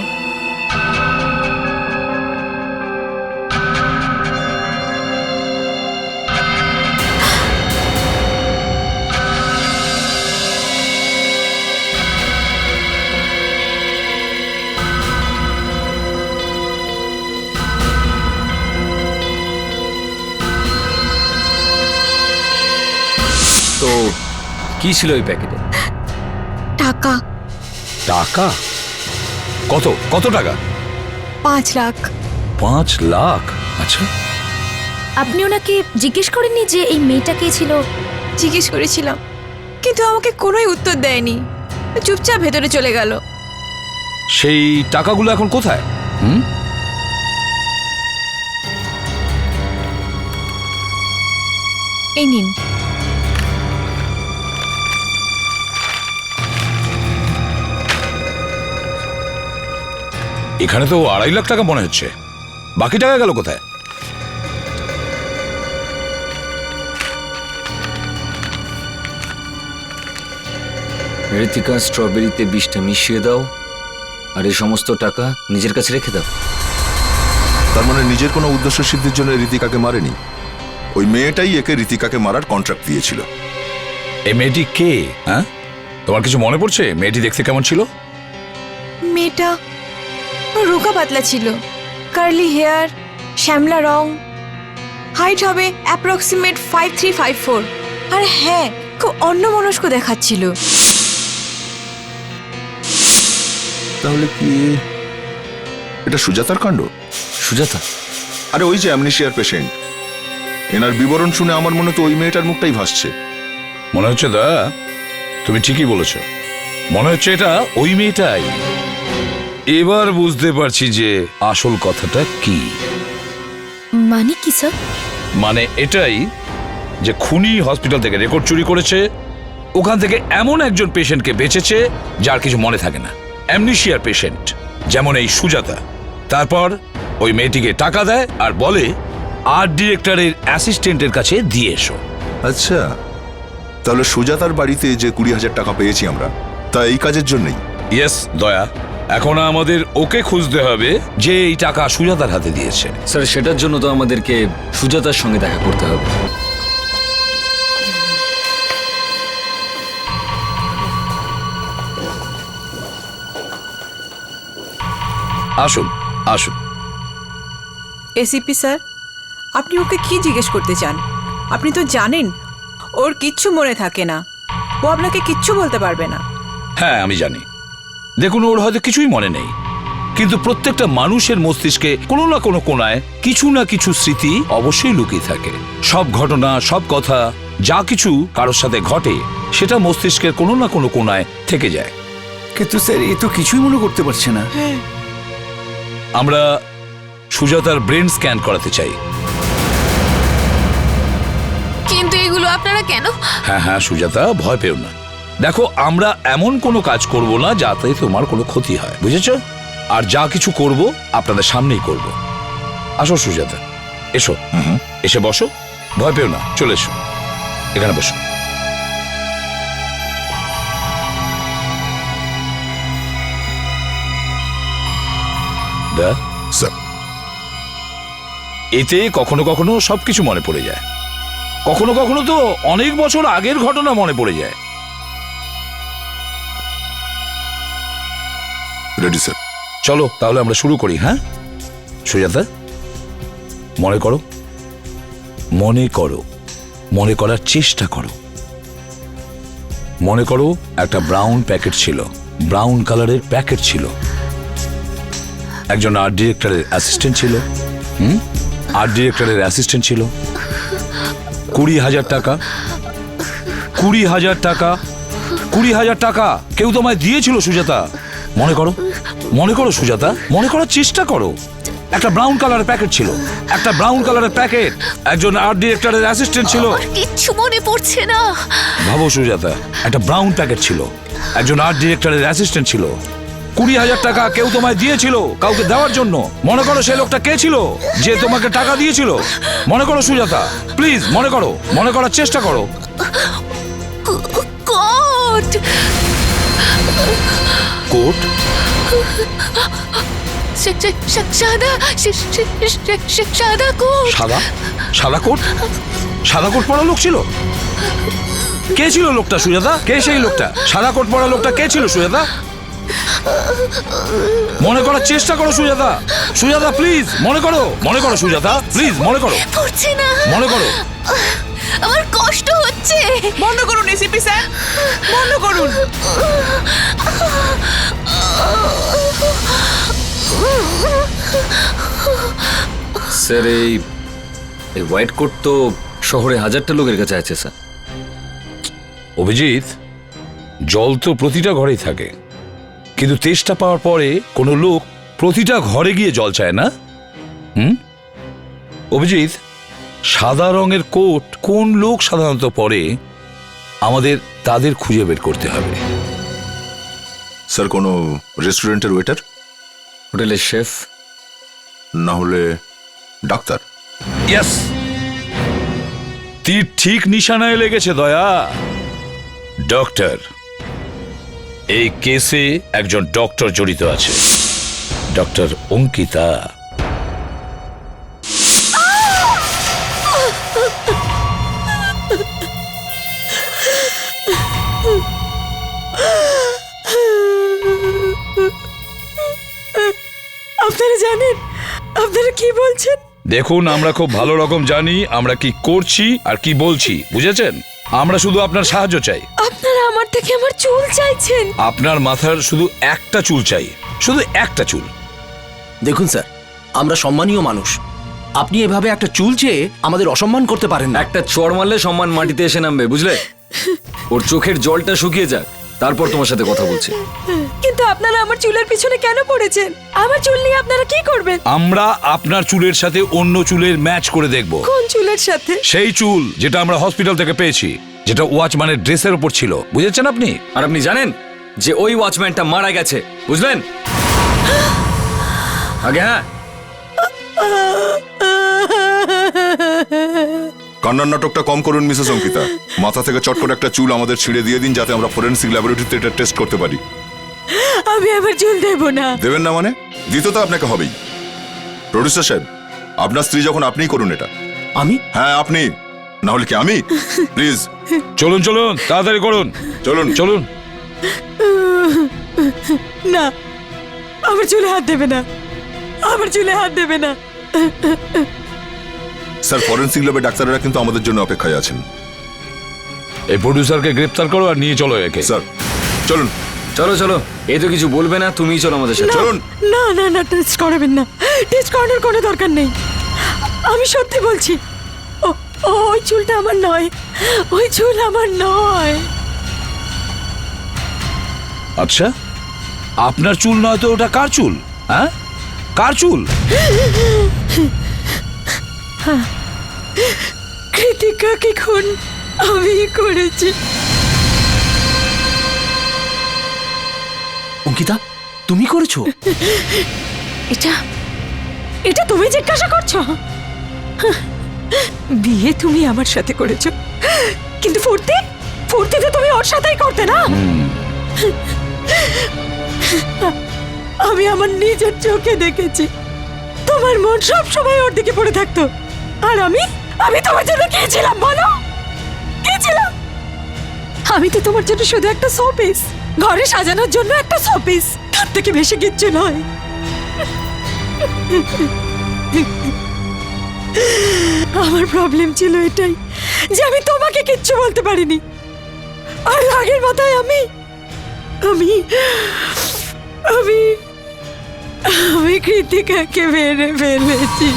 তো কি ছিল ওই প্যাকেটে? টাকা। টাকা? কত কত টাকা? 5 লাখ। 5 লাখ? আচ্ছা, আপনি ওনাকে জিজ্ঞেস করেননি যে এই মেয়েটা কে ছিল? জিজ্ঞেস করেছিলাম, কিন্তু আমাকে কোনোই উত্তর দেয়নি। চুপচাপ ভেতরে চলে গেল। সেই টাকাগুলো এখন কোথায়? এই নিন। এখানে তো 2.5 লাখ টাকা মনে হচ্ছে, বাকি টাকা গেল কোথায়? ঋতিকা, স্ট্রবেরিতে বিষটা মিশিয়ে দাও আর এই সমস্ত টাকা নিজের কাছে রেখে দাও। তার মানে নিজের কোনো উদ্দেশ্য সিদ্ধির জন্য ঋতিকাকে মারেনি, ওই মেয়েটাই একে ঋতিকাকে মারার কন্ট্রাক্ট দিয়েছিল। এই মেয়েটি কে? হ্যাঁ, তোমার কিছু মনে পড়ছে? মেয়েটি দেখতে কেমন ছিল? মেয়েটা রোগা পাতলা ছিল, কার্লি হেয়ার, শ্যামলা রং, হাইট হবে অ্যাপ্রক্সিমেট 5354, আর হ্যাঁ, খুব অন্যমনস্ক দেখাচ্ছিল। তাহলে কি এটা সুজাতার কাণ্ড? সুজাতা? আরে ওই যে অ্যামনেশিয়ার পেশেন্ট, এনার বিবরণ শুনে আমার মনে তো ওই মেয়েটার মুখটাই ভাসছে। মনে হচ্ছে দা তুমি ঠিকই বলেছ, মনে হচ্ছে এটা ওই মেয়েটাই। এবার বুঝতে পারছি যে আসল কথাটা কি। মানে কি স্যার? মানে এটাই যে খুনি হসপিটাল থেকে রেকর্ড চুরি করেছে, ওখান থেকে এমন একজন পেশেন্টকে বেঁচেছে যার কিছু মনে থাকে না, অ্যামনেশিয়ার পেশেন্ট, যেমন এই সুজাতা। তারপর ওই মেয়েটিকে টাকা দেয় আর বলে আর্ট ডিরেক্টরের অ্যাসিস্ট্যান্টের কাছে দিয়ে এসো। আচ্ছা, তাহলে সুজাতার বাড়িতে যে 20,000 টাকা পেয়েছি আমরা, তা এই কাজের জন্যই? ইয়েস দয়া, এখন আমাদের ওকে খুঁজতে হবে যে এই টাকা সুজাতার হাতে দিয়েছে। স্যার, সেটার জন্য তো আমাদেরকে সুজাতার সঙ্গে দেখা করতে হবে। আসুন আসুন। এসিপি স্যার, আপনি ওকে কি জিজ্ঞেস করতে চান? আপনি তো জানেন ওর কিচ্ছু মনে থাকে না, ও আপনাকে কিচ্ছু বলতে পারবে না। হ্যাঁ আমি জানি, দেখুন ওর হয়তো কিছুই মনে নেই, কিন্তু প্রত্যেকটা মানুষের মস্তিষ্কে কোনো না কোনো কোণায় কিছু না কিছু স্মৃতি অবশ্যই লুকিয়ে থাকে। সব ঘটনা, সব কথা, যা কিছু কারোর সাথে ঘটে সেটা মস্তিষ্কের কোনো না কোনো কোণায় থেকে যায়। কিন্তু স্যার, এ তো কিছুই মনে করতে পারছে না। আমরা সুজাতার ব্রেন স্ক্যান করাতে চাই। কিন্তু এগুলো আপনারা কেন? হ্যাঁ হ্যাঁ সুজাতা, ভয় পেও না। দেখো, আমরা এমন কোনো কাজ করব না যাতে তোমার কোনো ক্ষতি হয়, বুঝেছো? আর যা কিছু করব আপনাদের সামনেই করব। আসো সুজাতা, এসো, এসে বসো, ভয় পেও না, চলে এসো, এখানে বসো। স্যার, এতে কখনো কখনো সবকিছু মনে পড়ে যায়, কখনো কখনো তো অনেক বছর আগের ঘটনা মনে পড়ে যায়। Ready sir. চলো তাহলে আমরা শুরু করি। হ্যাঁ সুজাতা, মনে করো, মনে করো, মনে করার চেষ্টা করো। মনে করো একটা ব্রাউন প্যাকেট ছিল, ব্রাউন কালারের প্যাকেট ছিল, একজন আর্ট ডিরেক্টরের অ্যাসিস্ট্যান্ট ছিল। আর্ট ডিরেক্টরের অ্যাসিস্ট্যান্ট ছিল। 20,000 টাকা, 20,000 টাকা, 20,000 টাকা কেউ তোমায় দিয়েছিল সুজাতা। মনে করো, মনে করো সুজাতা, মনে করার চেষ্টা করো। একটা ব্রাউন কালারের প্যাকেট ছিল, একটা ব্রাউন কালারের প্যাকেট, একজন আর্ট ডিরেক্টরের অ্যাসিস্ট্যান্ট ছিল। কিচ্ছু মনে পড়ছে না। ভাবো সুজাতা, একটা ব্রাউন প্যাকেট ছিল, একজন আর্ট ডিরেক্টরের অ্যাসিস্ট্যান্ট ছিল, 20,000 টাকা কেউ তোমায় দিয়েছিল কাউকে দেওয়ার জন্য। মনে করো সে লোকটা কে ছিল যে তোমাকে টাকা দিয়েছিল। মনে করো সুজাতা, প্লিজ মনে করো, মনে করার চেষ্টা করো। কোট, কোট, সাদা, সাদা কোট। সাদা, সাদা কোট, সাদা কোট পরা লোক ছিল। কে ছিল লোকটা সুজাতা? কে সেই লোকটা? সাদা কোট পরা লোকটা কে ছিল সুজাতা? মনে করার চেষ্টা করো সুজাতা। সুজাতা প্লিজ মনে করো, মনে করো সুজাতা, প্লিজ মনে করো। পড়ছে না, মনে করো। আমার কষ্ট হচ্ছে। বন্ধ করুন এসিপি স্যার, বন্ধ করুন। স্যার, এই হোয়াইট কোট তো শহরে 1000টা লোকের কাছে আছে স্যার। অভিজিৎ, জল তো প্রতিটা ঘরেই থাকে, কিন্তু তেষ্টা পাওয়ার পরে কোনো লোক প্রতিটা ঘরে গিয়ে জল চায় না। অভিজিৎ, সাদা রঙের কোট কোন লোক সাধারণত পরে, আমাদের তাদের খুঁজে বের করতে হবে। স্যার, কোনো রেস্টুরেন্টের ওয়েটার? হোটেলের শেফ। না হলে ডাক্তার। ইয়েস, তীর ঠিক নিশানায় লেগেছে দয়া। ডক্টর, এই কেসে একজন ডক্টর জড়িত আছে, ডক্টর অঙ্কিতা। আপনারা জানেন আপনারা কি বলছেন? দেখুন, আমরা খুব ভালো রকম জানি আমরা কি করছি আর কি বলছি, বুঝেছেন? আমরা শুধু আপনার সাহায্য চাই। আপনারা আমার থেকে আমার চুল চাইছেন? আপনার মাথার শুধু একটা চুল চাই, শুধু একটা চুল। দেখুন স্যার, আমরা সম্মানীয় মানুষ, আপনি এভাবে একটা চুল চেয়ে আমাদের অসম্মান করতে পারেন না। একটা চড় মারলে সম্মান মাটিতে এসে নামবে, বুঝলে? ওর চোখের জলটা শুকিয়ে যাক, তারপর তোমার সাথে কথা বলছি। কিন্তু আপনারা আমার চুলের পিছনে কেন পড়েছেন? আমার চুল নিয়ে আপনারা কি করবেন? আমরা আপনার চুলের সাথে অন্য চুলের ম্যাচ করে দেখব। কোন চুলের সাথে? সেই চুল যেটা আমরা হসপিটাল থেকে পেয়েছি, যেটা ওয়াচম্যানের ড্রেসের উপর ছিল, বুঝেছেন আপনি? আর আপনি জানেন যে ওই ওয়াচম্যানটা মারা গেছে, বুঝলেন? আগে হ্যাঁ, কান্নার নাটকটা কম করুন মিসেস অঙ্কিতা। মাথা থেকে চট করে একটা চুল আমাদের ছিঁড়ে দিয়ে দিন, যাতে আমরা ফরেনসিক ল্যাবরেটরিতে এটা টেস্ট করতে পারি। আমি আমার চুল দেব না। দেবেন না মানে? দিতে তো আপনাকে হবেই। প্রডিউসার সাহেব, আপনার স্ত্রী যখন, আপনিই করুন এটা। আমি? হ্যাঁ আপনি, না হলে কি আমি? প্লিজ চলুন চলুন, তাড়াতাড়ি করুন, চলুন চলুন। না, আমার চুলে হাত দেবে না, আমার চুলে হাত দেবে না। স্যার, ফরেনসিক ল্যাবে ডাক্তাররা কিন্তু আমাদের জন্য অপেক্ষায় আছেন। এই প্রডিউসারকে গ্রেফতার করো আর নিয়ে চলো একে। স্যার চলুন। চলো চলো, এই তো কিছু বলবে না, তুমিই চলো আমাদের সাথে। চলুন। না না না, টেস্ট করাবেন না, টেস্ট করানোর কোনো দরকার নেই। আমি সত্যি বলছি, ওই চুলটা আমার নয়, ওই চুল আমার নয়। আচ্ছা, আপনার চুল নয় তো ওটা কার চুল? হ্যাঁ, কার চুল? কৃতিকাকে খুন আমি করেছি। অঙ্কিতা, তুমি করেছো? এটা এটা তুমি জিজ্ঞাসা করছো? বিয়ে তুমি আমার সাথে করেছো, কিন্তু ফুর্তিতে তুমি ওর সাথেই করতে না। আমি আমার নিজের চোখে দেখেছি তোমার মন সব সময় ওর দিকে পড়ে থাকতো, আর আমি তোমার জন্য কি ছিলাম বলো? কি ছিলাম? আমি তো তোমার জন্য শুধু একটা শোপিস, ঘরে সাজানোর জন্য একটা শোপিস, তার থেকে বেশি কিচ্ছু নয়। আমার প্রবলেম ছিল এটাই যে আমি তোমাকে কিচ্ছু বলতে পারিনি, আর আগের মাথায় আমি আমি আমি আমি কৃতিকাকে মেরে ফেলেছি।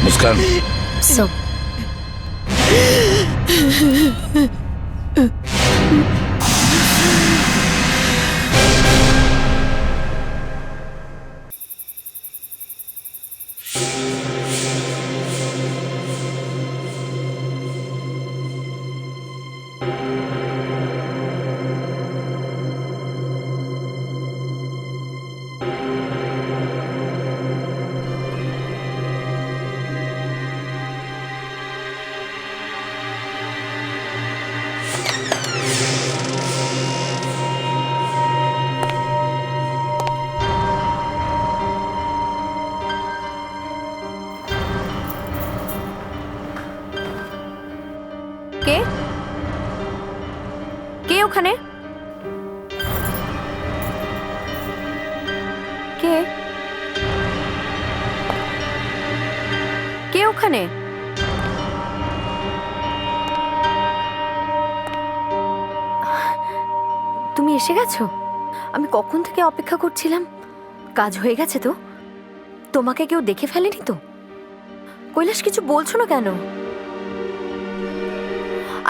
মুস্কান, কে কে ওখানে? কে কে ওখানে? তুমি এসে গেছো? আমি কখন থেকে অপেক্ষা করছিলাম। কাজ হয়ে গেছে তো? তোমাকে কেউ দেখে ফেলেনি তো? কৈলাস, কিছু বলছো না কেন?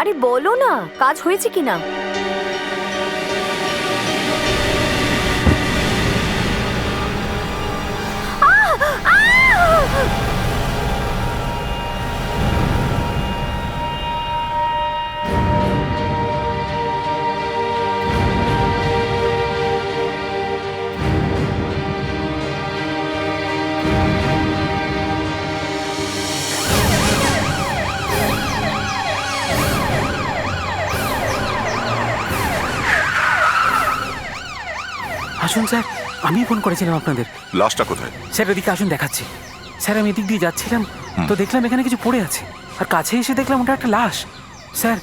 আরে বলো না, কাজ হয়েছে কিনা? আসুন স্যার, আমি ফোন করেছিলাম আপনাদের। লাশটা কোথায়? স্যার ওদিকে আসুন, দেখাচ্ছি। স্যার আমি এদিক দিয়ে যাচ্ছিলাম, তো দেখলাম এখানে কিছু পড়ে আছে, আর কাছে এসে দেখলাম ওটা একটা লাশ। স্যার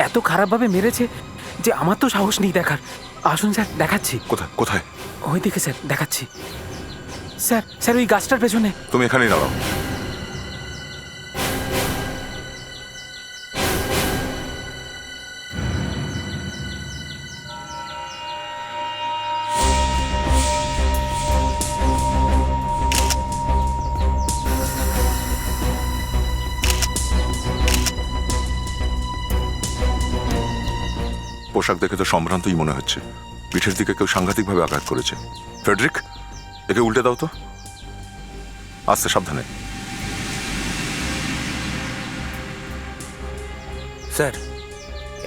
এত খারাপভাবে মেরেছে যে আমার তো সাহস নেই দেখার। আসুন স্যার, দেখাচ্ছি। কোথায় কোথায়? ওই দিকে স্যার, দেখাচ্ছি। স্যার স্যার ওই গাছটার পেছনে। তুমি এখানেই দাঁড়াও। পোশাক দেখে তো সম্ভ্রান্তই মনে হচ্ছে। পিঠের দিকে কেউ সাংঘাতিকভাবে আঘাত করেছে। ফেডরিক, একে উল্টে দাও তো। আস্তে, সাবধানে। স্যার,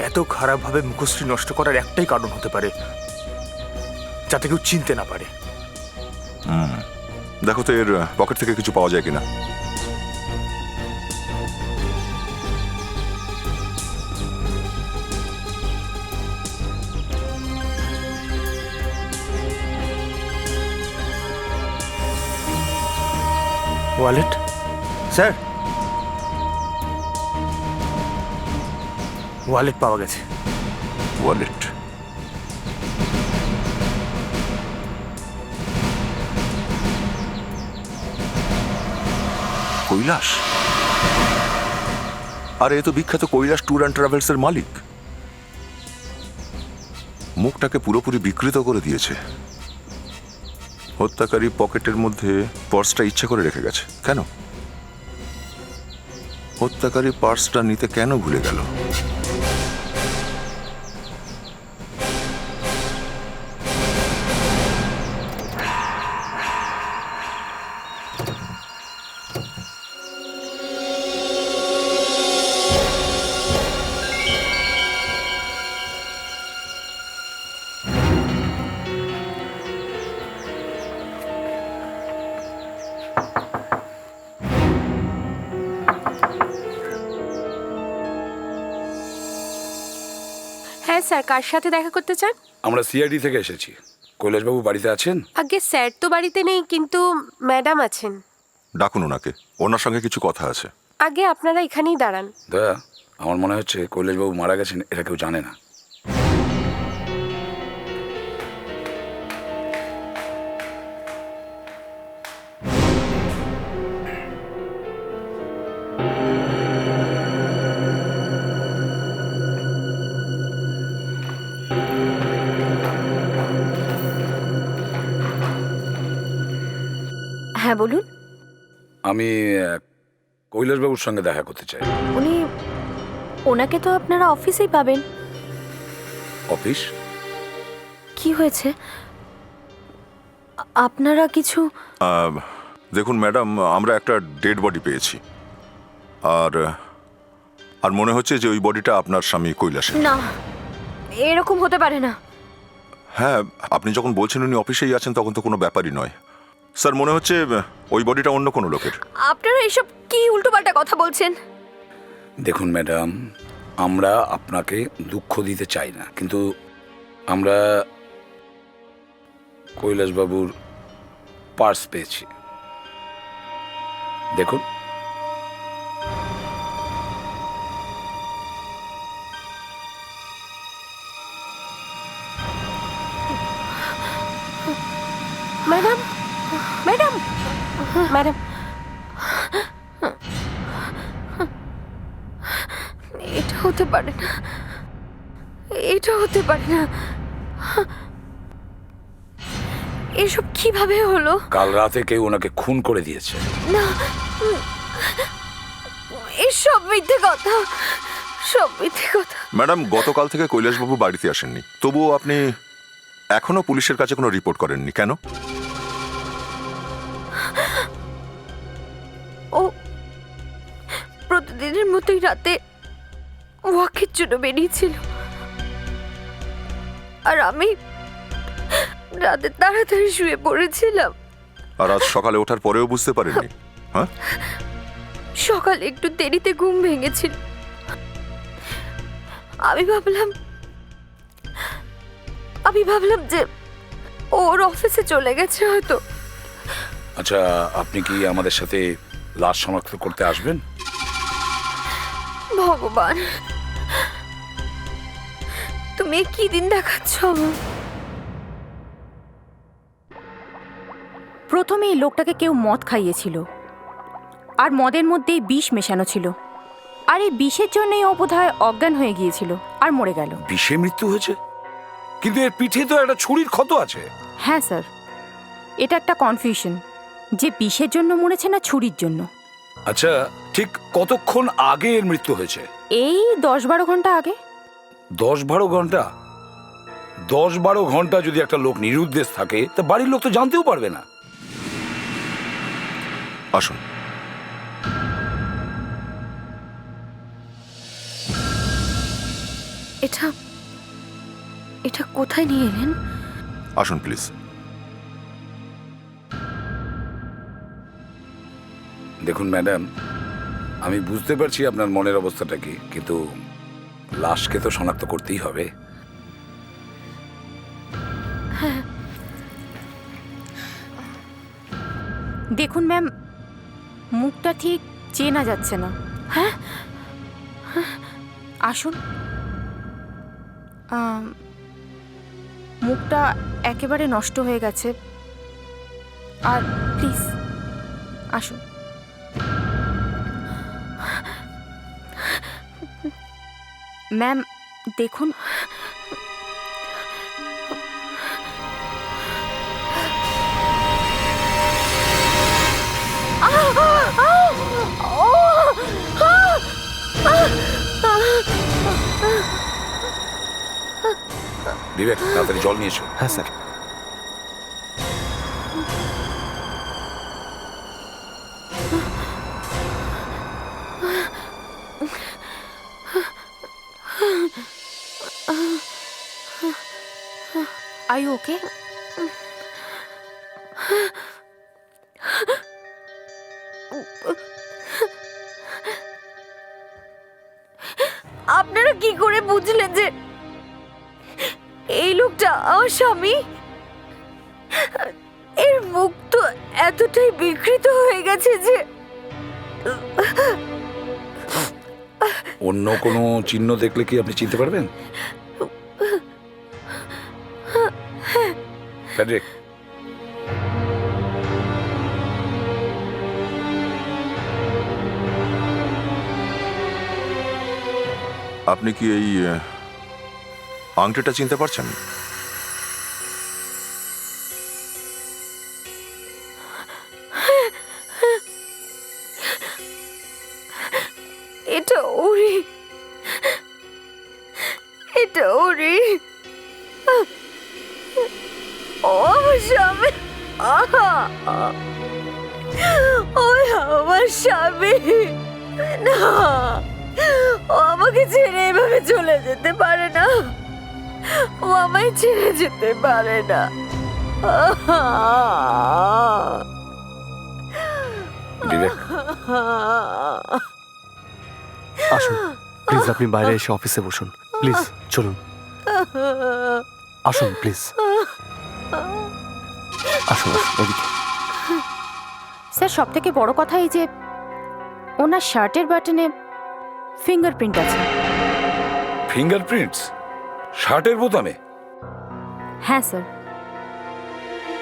এত খারাপভাবে মুখশ্রী নষ্ট করার একটাই কারণ হতে পারে, যাতে কেউ চিনতে না পারে। দেখো তো এর পকেট থেকে কিছু পাওয়া যায় কিনা। ওয়ালেট? স্যার, ওয়ালেট পাওয়া গেছে। ওয়ালেট? কৈলাস? আরে এ তো বিখ্যাত কৈলাস ট্যুর অ্যান্ড ট্রাভেলস এর মালিক। মুখটাকে পুরোপুরি বিকৃত করে দিয়েছে। হত্যাকারী পকেটের মধ্যে পার্সটা ইচ্ছে করে রেখে গেছে। কেন? হত্যাকারী পার্সটা নিতে কেন ভুলে গেল? হ্যাঁ স্যার, কার সাথে দেখা করতে চান? আমরা সিআইডি থেকে এসেছি। কৈলাসবাবু বাড়িতে আছেন? আগে স্যার তো বাড়িতে নেই, কিন্তু ম্যাডাম আছেন। ডাকুন ওনাকে, ওনার সঙ্গে কিছু কথা আছে। আগে আপনারা এখানেই দাঁড়ান। দয়া, আমার মনে হচ্ছে কৈলাসবাবু মারা গেছেন, এটা কেউ জানে না। হ্যাঁ বলুন। আমি কৈলাসবাবুর সঙ্গে দেখা করতে চাই। ওনাকে তো আপনারা অফিসেই পাবেন। অফিস? কি হয়েছে? আপনারা কিছু? দেখুন ম্যাডাম, আমরা একটা ডেড বডি পেয়েছি, আর আর মনে হচ্ছে যে ওই বডিটা আপনার স্বামী কৈলাসের। না, এরকম হতে পারে না। হ্যাঁ, আপনি যখন বলছেন উনি অফিসেই আছেন, তখন তো কোনো ব্যাপারই নয়। স্যার, মনে হচ্ছে ওই বডিটা অন্য কোনো লোকের। আপনারা এসব কি উল্টোপাল্টা কথা বলছেন? দেখুন ম্যাডাম, আমরা আপনাকে দুঃখ দিতে চাই না, কিন্তু আমরা কৈলাসবাবুর পার্স পেয়েছি। দেখুন। ম্যাডাম, ম্যাডাম, ম্যাডাম, এটা হতে পারে না, এটা হতে পারে না। এসব কিভাবে হলো? কাল রাতে কেউ ওনাকে খুন করে দিয়েছে। না, এসব মিথ্যে কথা, সব মিথ্যে কথা। ম্যাডাম, গতকাল থেকে কৈলাসবাবু বাড়িতে আসেননি, তবুও আপনি এখনো পুলিশের কাছে কোনো রিপোর্ট করেননি কেন? ও প্রতিদিনের মতোই রাতে ওয়াকের জন্য বেরিয়েছিল, আর আমি রাতে তাড়াতাড়ি শুয়ে পড়েছিলাম। আর আজ সকালে ওঠার পরেও বুঝতে পারেননি? হ্যাঁ, সকালে একটু দেরিতে ঘুম ভেঙেছিল। আমি ভাবলাম যে ওর অফিসে চলে গেছে হয়তো। আচ্ছা, আপনি কি আমাদের সাথে লাশ শনাক্ত করতে আসবেন? ভগবান, তুমি কি দিন দেখাচ্ছ? প্রথমে এই লোকটাকে কেউ মদ খাইয়েছিল, আর মদের মধ্যেই বিষ মেশানো ছিল, আর এই বিষের জন্যই ও বোধহয় অজ্ঞান হয়ে গিয়েছিল আর মরে গেল। বিষে মৃত্যু হয়েছে? কিন্তু এর পিঠে তো একটা ছুরির ক্ষত আছে। হ্যাঁ স্যার, এটা একটা কনফিউশন যে বিষের জন্য মরেছে না ছুরির জন্য। আচ্ছা, ঠিক কতক্ষণ আগে এর মৃত্যু হয়েছে? এই 10-12 ঘন্টা আগে। 10-12 ঘন্টা? 10-12 ঘন্টা যদি একটা লোক নিরুদ্দেশ থাকে তা বাড়ির লোক তো জানতেও পারবে না। আসুন। এটা কোথায় নিয়ে এলেন? আসুন প্লিজ। দেখুন ম্যাডাম, আমি বুঝতে পারছি আপনার মনের অবস্থাটা কি, কিন্তু লাশকে তো শনাক্ত করতেই হবে। দেখুন ম্যাম, মুখটা ঠিক চেনা যাচ্ছে না। হ্যাঁ, আসুন। মুখটা একেবারে নষ্ট হয়ে গেছে, আর প্লিজ আসুন। ম্যাম দেখুন, বিবেক, তাড়াতাড়ি জল নিয়ে এসো। হ্যাঁ স্যার। Are you okay? আপনারা কি করে বুঝলেন যে এই লোকটা আমার স্বামী? এর মুখ তো এতটাই বিকৃত হয়ে গেছে যে অন্য কোনো চিহ্ন দেখলে কি আপনি চিনতে পারবেন? ফ্রেডরিক, আপনি কি এই আংটিটা চিনতে পারছেন? এটা ওরে, এটা ওরে, ও আমার স্বামী, ও আমার স্বামী না, ও আমাকে ছেড়ে এভাবে চলে যেতে পারে না, ও আমায় ছেড়ে যেতে পারে না। বিবেক, আসুন প্লিজ, আপনি বাইরে এসে অফিসে বসুন প্লিজ। চলুন, আসুন প্লিজ, আসুন এদিকে। স্যার, সব থেকে বড় কথা এই যে ওনার শার্টের বাটনে ফিঙ্গারপ্রিন্ট আছে। ফিঙ্গারপ্রিন্টস শার্টের বোতামে? হ্যাঁ স্যার,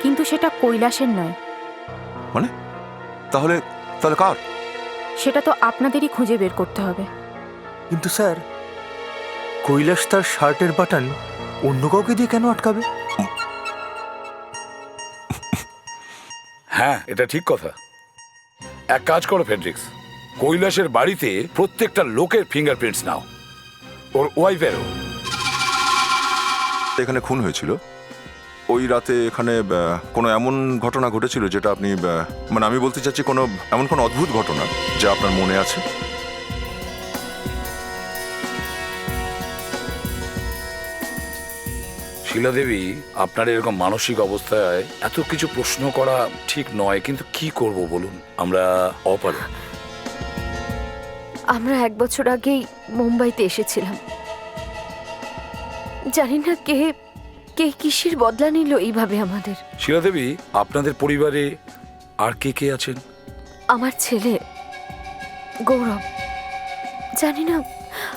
কিন্তু সেটা কৈলাসের নয়। মানে তাহলে তাহলে কার? সেটা তো আপনাদেরই খুঁজে বের করতে হবে। কিন্তু স্যার, কৈলাস তার শার্টের বাটন অন্য কাউকে দিয়ে কেন আটকাবে? হ্যাঁ, এটা ঠিক কথা। এক কাজ করো ফ্রেডরিক্স, কৈলাসের বাড়িতে প্রত্যেকটা লোকের ফিঙ্গারপ্রিন্টস নাও, ওর ওয়াইফেরও। এখানে খুন হয়েছিল, ওই রাতে এখানে কোনো এমন ঘটনা ঘটেছিল যেটা আপনি মানে আমি বলতে চাচ্ছি কোনো এমন কোনো অদ্ভুত ঘটনা যা আপনার মনে আছে? শিলা দেবী, আপনার এরকম মানসিক অবস্থায় এত কিছু প্রশ্ন করা ঠিক নয়, কিন্তু কি করব বলুন, আমরা অপারগ। আমরা 1 বছর আগেই মুম্বাইতে এসেছিলাম। জানি না কে কে কিসের বদলা নিল এইভাবে আমাদের? শিলা দেবী, আপনাদের পরিবারে আর কে কে আছেন? আমার ছেলে গৌরব। জানি না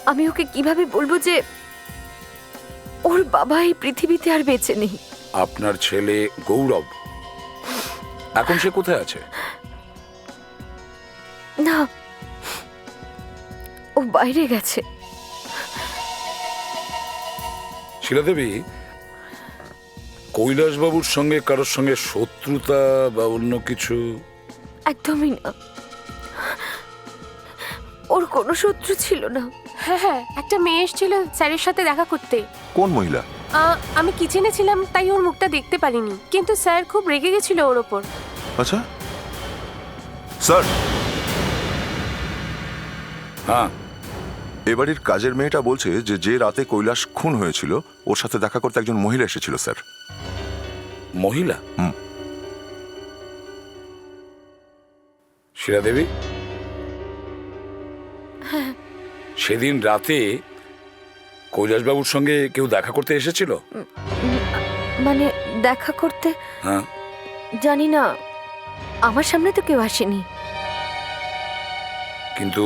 আমি ওকে কিভাবে বলবো যে ওর বাবা এই পৃথিবীতে আর বেঁচে নেই। আপনার ছেলে গৌরব, এখন সে কোথায় আছে? না, ও বাইরে গেছে। শিলা দেবী, কৈলাসবাবুর সঙ্গে কারোর সঙ্গে শত্রুতা বা অন্য কিছু? একদমই না, ওর কোনো শত্রু ছিল না। হ্যাঁ, একটা মেয়ে এসেছিল স্যারের সাথে দেখা করতে। কোন মহিলা? আমি কিচেনে ছিলাম, তাই ওর মুখটা দেখতে পারিনি, কিন্তু স্যার খুব রেগে গেছিল ওর ওপর। আচ্ছা স্যার। হ্যাঁ, এবাড়ির কাজের মেয়েটা বলছে যে যে রাতে কৈলাস খুন হয়েছিল ওর সাথে দেখা করতে একজন মহিলা এসেছিল স্যার। মহিলা? হুম। শিলা দেবী, সেদিন রাতে কৈলাসবাবুর সঙ্গে কেউ দেখা করতে এসেছিল? মানে দেখা করতে? হ্যাঁ। জানি না, আমার সামনে তো কেউ আসেনি। কিন্তু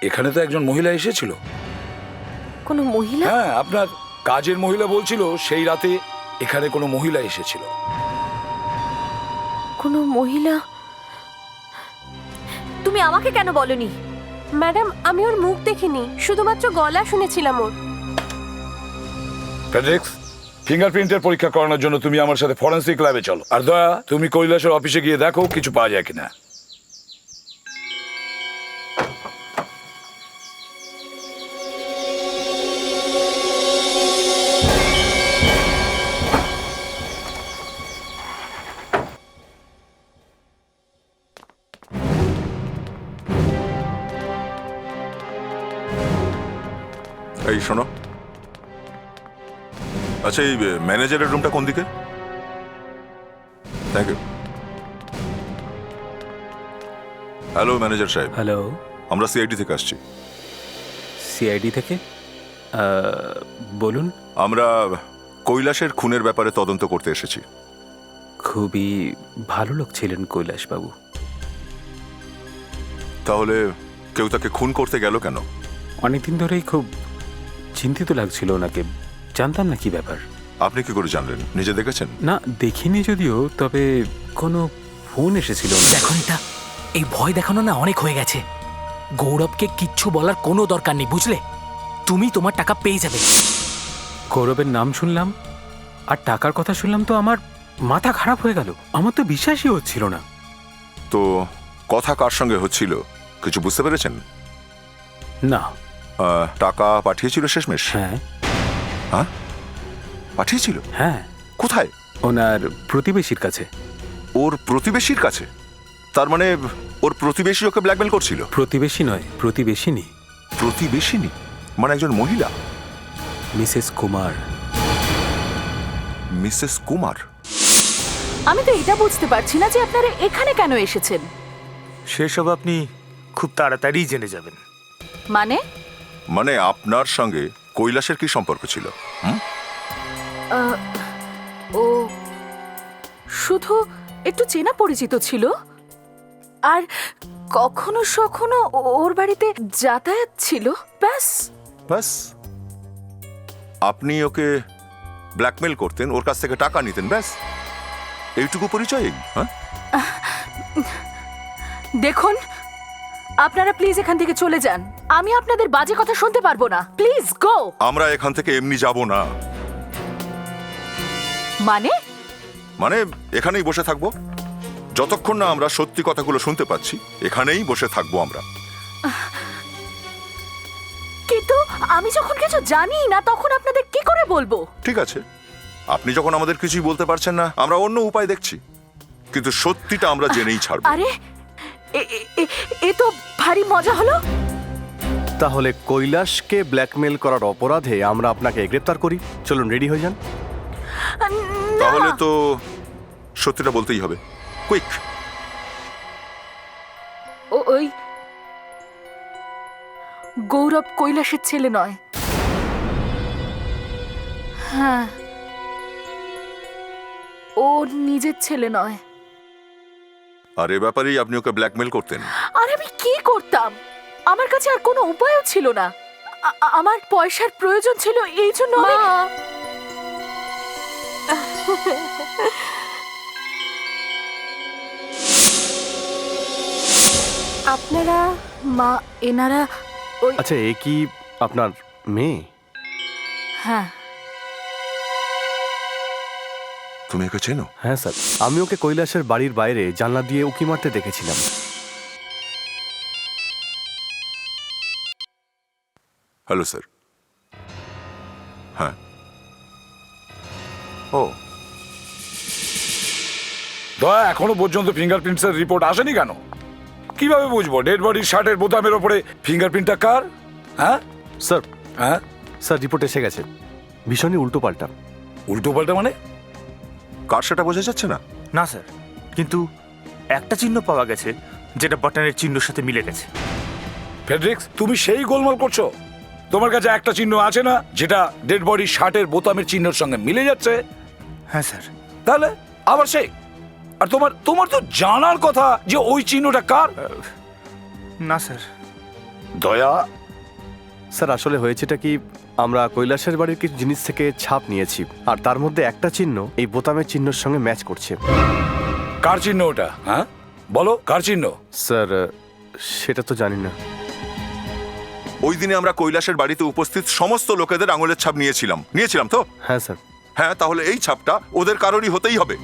এখানে তো একজন মহিলা এসেছিল। কোনো মহিলা? হ্যাঁ, আপনার কাজের মহিলা বলছিল সেই রাতে এখানে কোনো মহিলা এসেছিল। কোনো মহিলা? তুমি আমাকে কেন বলনি? ম্যাডাম, আমি ওর মুখ দেখিনি, শুধুমাত্র গলা শুনেছিলাম ওর। ফেডরিক্স, ফিঙ্গারপ্রিন্টের পরীক্ষা করানোর জন্য তুমি আমার সাথে ফরেন্সিক ল্যাবে চলো। আর দয়া, তুমি কৈলাসের অফিসে গিয়ে দেখো কিছু পাওয়া যায় কিনা। এই শোনো, আচ্ছা এই ম্যানেজারের রুমটা কোন দিকে? Thank you. হ্যালো ম্যানেজার সাহেব। হ্যালো, আমরা সিআইডি থেকে আসছি। সিআইডি থেকে? বলুন। আমরা কৈলাসের খুনের ব্যাপারে তদন্ত করতে এসেছি। খুবই ভালো লোক ছিলেন কৈলাসবাবু। তাহলে কেউ তাকে খুন করতে গেল কেন? অনেকদিন ধরেই খুব চিন্তিত লাগছিল ওনাকে, জানতাম না কি ব্যাপার। আপনি কি করে জানলেন? নিজে দেখেছেন? না, দেখিনি যদিও, তবে কোনো ফোন এসেছিল। দেখো এটা, এই ভয় দেখানো না অনেক হয়ে গেছে। গৌরবকে কিচ্ছু বলার কোনো দরকার নেই, বুঝলে? তুমি তোমার টাকা পেয়ে যাবে। গৌরবের নাম শুনলাম আর টাকার কথা শুনলাম তো আমার মাথা খারাপ হয়ে গেল। আমার তো বিশ্বাসই হচ্ছিল না। তো কথা কার সঙ্গে হচ্ছিল কিছু বুঝতে পেরেছেন? না। টাকা পাঠিয়েছিল শেষমেশ? হ্যাঁ। হ্যাঁ, পাঠিয়েছিল? হ্যাঁ। কোথায়? ওনার প্রতিবেশীর কাছে। ওর প্রতিবেশীর কাছে? তার মানে ওর প্রতিবেশী ওকে ব্ল্যাকমেল করছিল? প্রতিবেশী নয়, প্রতিবেশিনী। প্রতিবেশিনী মানে একজন মহিলা? মিসেস কুমার। মিসেস কুমার? আমি তো এটা বুঝতে পারছি না যে আপনারা এখানে কেন এসেছেন। সেসব আপনি খুব তাড়াতাড়ি জেনে যাবেন। মানে? মানে আপনার সঙ্গে কৈলাসের কি সম্পর্ক ছিল? ও শুধু একটু চেনা পরিচিত ছিল, আর কখনো সখনো ওর বাড়িতে যাতায়াত ছিল, ব্যাস। ব্যাস? আপনি ওকে ব্ল্যাকমেল করতেন, ওর কাছ থেকে টাকা নিতেন, ব্যাস এইটুকু পরিচয়? হ্যাঁ, দেখুন, আপনারা প্লিজ এখান থেকে চলে যান। আমি আপনাদের বাজে কথা শুনতে পারবো না। Please go. আমরা এখান থেকে এমনি যাব না। মানে? মানে এখানেই বসে থাকবো যতক্ষণ না আমরা সত্যি কথাগুলো শুনতে পাচ্ছি। এখানেই বসে থাকবো আমরা। কিন্তু আমি যখন কিছু জানি না তখন আপনাদের কি করে বলবো? ঠিক আছে, আপনি যখন আমাদের কিছুই বলতে পারছেন না, আমরা অন্য উপায় দেখছি, কিন্তু সত্যিটা আমরা জেনেই ছাড়বো। আরে এ তো ভারী মজা হলো। তাহলে কৈলাসকে ব্ল্যাকমেল করার অপরাধে আমরা আপনাকে গ্রেফতার করি। চলুন, রেডি হয়ে যান। তাহলে তো সত্যিটা বলতেই হবে, কুইক। ওই গৌরব কৈলাসের ছেলে নয়। হ্যাঁ, ও নিজের ছেলে নয়। আর এ ব্যাপারেই আপনি ওকে ব্ল্যাকমেল করতেন? আর আমি কি করতাম? আমার কাছে আর কোনো উপায়ও ছিল না। আমার পয়সার প্রয়োজন ছিল, এই জন্য আপনারা মা এনারা ওই আচ্ছা, এ কি আপনার মেয়ে? হ্যাঁ। তুমি একে চেনো? হ্যাঁ স্যার, আমি ওকে কৈলাসের বাড়ির বাইরে জানলা দিয়ে উকি মারতে দেখেছিলাম। Hello sir. হ্যাঁ। ও দয়া, এখনো পর্যন্ত ফিঙ্গারপ্রিন্টসের রিপোর্ট আসেনি কেন? কিভাবে বুঝবো ডেড বডির শার্টের বোতামের ওপরে ফিঙ্গারপ্রিন্টটা কার? হ্যাঁ স্যার, হ্যাঁ স্যার রিপোর্ট এসে গেছে। ভীষণই উল্টো পাল্টা। উল্টো পাল্টা মানে? কার সেটা বোঝা যাচ্ছে না। না স্যার, কিন্তু একটা চিহ্ন পাওয়া গেছে যেটা বাটনের চিহ্নের সাথে মিলে গেছে। ফেডরিক্স, তুমি সেই গোলমাল করছো? তোমার কাছে একটা চিহ্ন আছে না যেটা ডেড বডির শার্টের বোতামের চিহ্নের সঙ্গে মিলে যাচ্ছে? হ্যাঁ স্যার। তাহলে আবার সেই, আর তোমার তোমার তো জানার কথা যে ওই চিহ্নটা কার। না স্যার। দয়া, স্যার আসলে হয়েছেটা কি, আমরা কৈলাসের বাড়ির কিছু জিনিস থেকে ছাপ নিয়েছি, আর তার মধ্যে একটা চিহ্ন এই বোতামের চিহ্নের সঙ্গে ম্যাচ করছে। কার চিহ্ন ওটা? হ্যাঁ বলো, কার চিহ্ন? স্যার সেটা তো জানি না। ওই দিনে আমরা কৈলাসের বাড়িতে উপস্থিত সমস্ত লোকেদের আঙুলের ছাপ নিয়েছিলাম তো? হ্যাঁ স্যার। হ্যাঁ, তাহলে এই ছাপটা ওদের কারোরই হতেই হবে।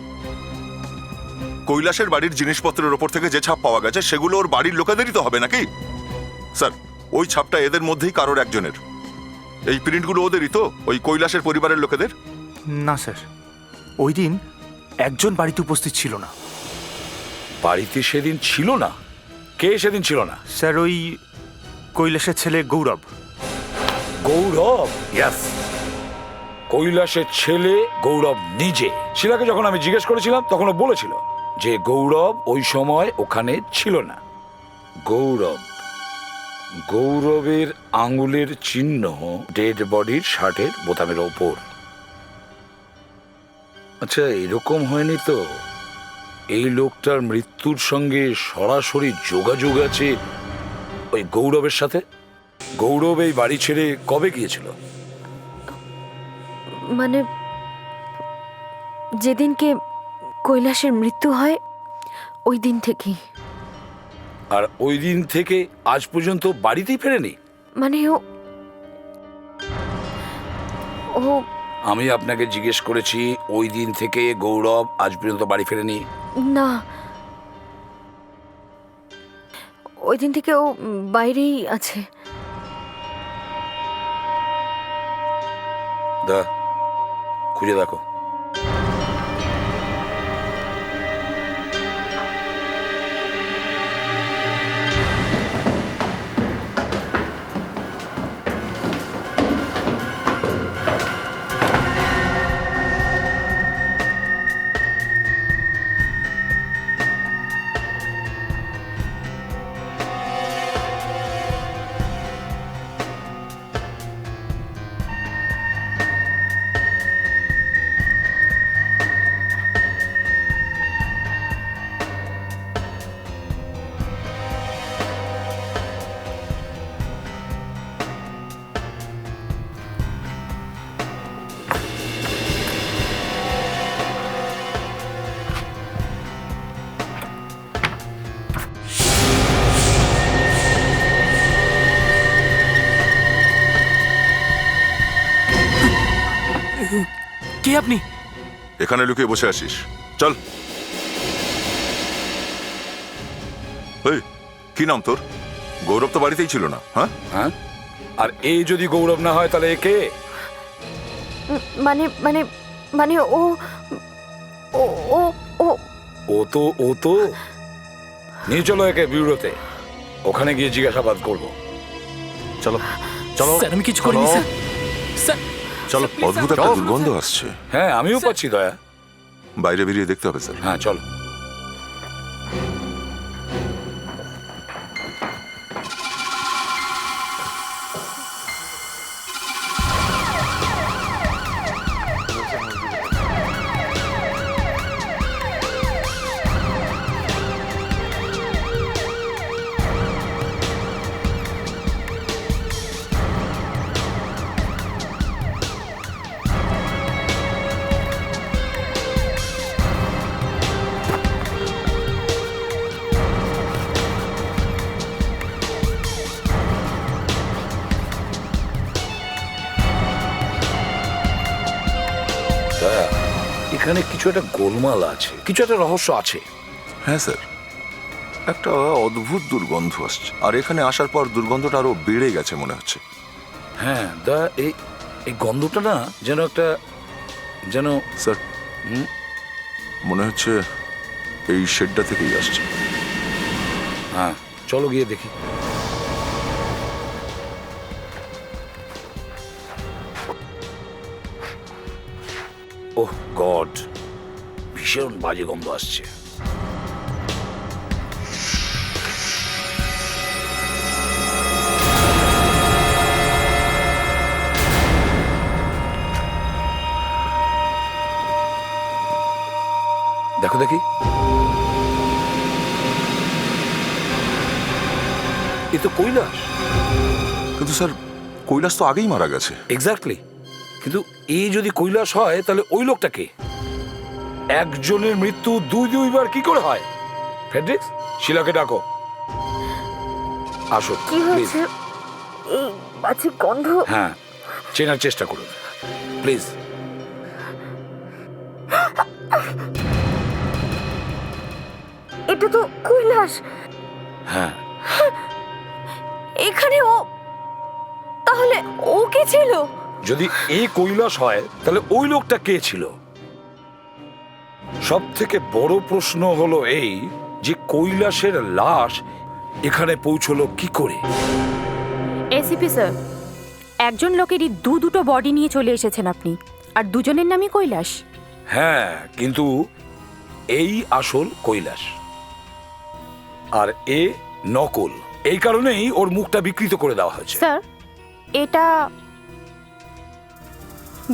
কৈলাসের বাড়ির জিনিসপত্রের ওপর থেকে যে ছাপ পাওয়া গেছে সেগুলো ওর বাড়ির লোকেদেরই তো হবে নাকি? স্যার, ওই ছাপটা এদের মধ্যেই কারোর একজনের। এই প্রিন্টগুলো ওদেরই তো, ওই কৈলাসের পরিবারের লোকেদের? না স্যার, ওই দিন একজন বাড়িতে উপস্থিত ছিল না। বাড়িতে সেদিন ছিল না? কে সেদিন ছিল না? স্যার, ওই কৈলাসের ছেলে গৌরব। গৌরব? ইয়েস, কৈলাসের ছেলে গৌরব নিজে। শিলাকে যখন আমি জিজ্ঞেস করেছিলাম তখন ও বলেছিল যে গৌরব ওই সময় ওখানে ছিল না। গৌরবের আঙুলের চিহ্ন ডেড বডির শার্টের বোতামের ওপর। আচ্ছা, এরকম হয়নি তো এই লোকটার মৃত্যুর সঙ্গে সরাসরি যোগাযোগ আছে ওই গৌরবের সাথে? গৌরব এই বাড়ি ছেড়ে কবে গিয়েছিল? মানে যেদিনকে কৈলাসের মৃত্যু হয় ওই দিন থেকেই। আর ওই দিন থেকে আজ পর্যন্ত বাড়িতেই ফেরেনি? মানে ও আমি আপনাকে জিজ্ঞেস করেছি ওই দিন থেকে গৌরব আজ পর্যন্ত বাড়ি ফেরেনি? না, ওই দিন থেকে ও বাইরেই আছে। খুঁজে দেখো। কে আপনি? এখানে লুকিয়ে বসে আছিস? চল। এই, কি নাম তোর? গৌরব তো বাড়িতেই ছিল না। হ্যাঁ হ্যাঁ, আর এই যদি গৌরব না হয় তাহলে কে? মানে মানে মানে ও ও ও ও ও তো নিয়ে চলো একে বিউরোতে, ওখানে গিয়ে জিজ্ঞাসাবাদ করবো। চলো চলো। স্যার আমি কিছু করিনি স্যার। স্যার চলো। অদ্ভুত একটা দুর্গন্ধ আসছে। হ্যাঁ, আমিও পাচ্ছি দয়া। বাইরে বেরিয়ে দেখতে হবে স্যার। হ্যাঁ চলো। এখানে কিছু একটা গোলমাল আছে, কিছু একটা রহস্য আছে। হ্যাঁ স্যার, একটা অদ্ভুত দুর্গন্ধ আসছে, আর এখানে আসার পর দুর্গন্ধটা আরো বেড়ে গেছে মনে হচ্ছে। হ্যাঁ, এই গন্ধটা না যেন একটা যেন স্যার, মনে হচ্ছে এই শেডটা থেকেই আসছে। হ্যাঁ, চলো গিয়ে দেখি। ওহ গড, ভীষণ বাজে গন্ধ আসছে। দেখো দেখি, এ তো কৈলাস। কিন্তু স্যার, কৈলাস তো আগেই মারা গেছে। এক্স্যাক্টলি, কিন্তু এই যদি কৈলাস হয় তাহলে ওই লোকটাকে একজনের মৃত্যু দুইবার কি করে হয়? ফ্রেডরিক্স, শিলাকে ডাকো। আসো প্লিজ। এই বাজে গন্ধ। হ্যাঁ, চেনার চেষ্টা করুন প্লিজ। এটা তো কৈলাস। হ্যাঁ, এখানে ও, তাহলে ও কে ছিল? যদি এই কৈলাস হয় তাহলে ওই লোকটা কে ছিল? সব থেকে বড় প্রশ্ন হলো এই যে কৈলাসের লাশ এখানে পৌঁছলো কি করে? এসিপি স্যার, একজন লোকেরই দুটো বডি নিয়ে চলে এসেছেন আপনি, আর দুজনের নামই কৈলাস। হ্যাঁ, কিন্তু এই আসল কৈলাস আর এ নকল। এই কারণেই ওর মুখটা বিকৃত করে দেওয়া হয়েছে। স্যার, এটা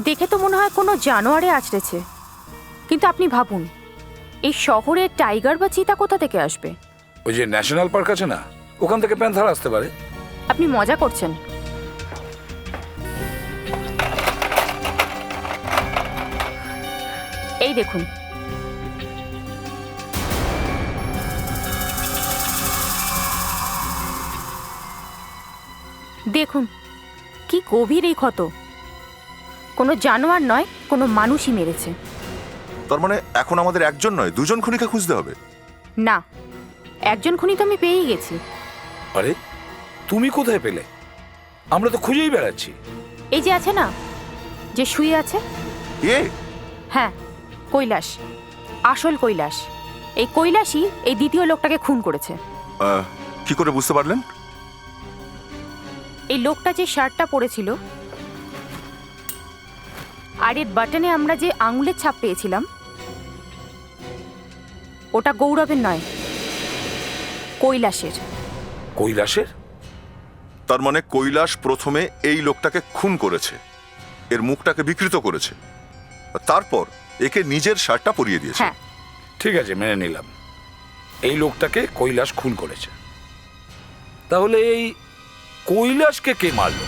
দেখে তো মনে হয় কোনো জানোয়ারে আছড়েছে, কিন্তু আপনি ভাবুন এই শহরে টাইগার বা চিতা কোথা থেকে আসবে? ওই যে ন্যাশনাল পার্ক আছে না, ওখান থেকে প্যান্থার আসতে পারে। আপনি মজা করছেন। এই দেখুন, দেখুন কি গভীর এই ক্ষত। কোনো জানোয়ার নয়, কোনো মানুষই মেরেছে। তার মানে এখন আমাদের একজন নয়, দুজন খুনিকে খুঁজতে হবে। না, একজন খুনি তো আমি পেয়েই গেছি। আরে, তুমি কোথায় পেলে? আমরা তো খুঁজেই বেড়াচ্ছি। এই যে আছে না, যে শুয়ে আছে। হ্যাঁ, কৈলাস, আসল কৈলাস। এই কৈলাসই এই দ্বিতীয় লোকটাকে খুন করেছে। কি করে বুঝতে পারলেন? এই লোকটা যে শার্টটা পরেছিল আর এর বাটনে আমরা যে আঙুলের ছাপ পেয়েছিলাম, ওটা গৌরবের নয়, কৈলাসের। কৈলাসের? তার মানে কৈলাস প্রথমে এই লোকটাকে খুন করেছে, এর মুখটাকে বিকৃত করেছে, তারপর একে নিজের শার্টটা পরিয়ে দিয়েছে। হ্যাঁ, ঠিক আছে, মেনে নিলাম এই লোকটাকে কৈলাস খুন করেছে। তাহলে এই কৈলাসকে কে মারল?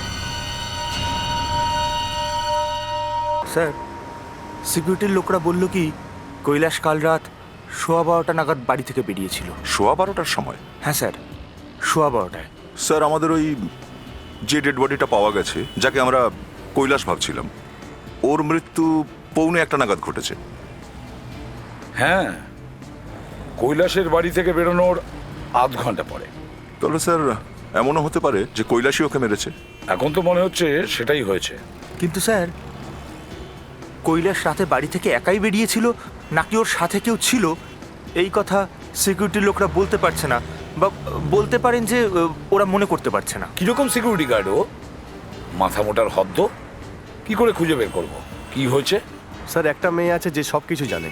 স্যার, সিকিউরিটির লোকরা বলল কি কৈলাস কাল রাত 12:15 নাগাদ বাড়ি থেকে বেরিয়েছিল। 12:15টার সময়? হ্যাঁ স্যার, 12:15টায়। স্যার, আমাদের ওই যে ডেড বডিটা পাওয়া গেছে, যাকে আমরা কৈলাস ভাবছিলাম, ওর মৃত্যু 1:45 নাগাদ ঘটেছে। হ্যাঁ, কৈলাসের বাড়ি থেকে বেরোনোর আধ ঘন্টা পরে। তাহলে স্যার, এমনও হতে পারে যে কৈলাসই ওকে মেরেছে। এখন তো মনে হচ্ছে সেটাই হয়েছে। কিন্তু স্যার, কৈলাস রাতে বাড়ি থেকে একাই বেরিয়েছিল নাকি ওর সাথে কেউ ছিল, এই কথা সিকিউরিটির লোকরা বলতে পারছে না, বা বলতে পারেন যে ওরা মনে করতে পারছে না। কিরকম সিকিউরিটি গার্ড ও? মাথা মোটার হদ্দ। কি করে খুঁজে বের করব কি হয়েছে? স্যার, একটা মেয়ে আছে যে সব কিছু জানে।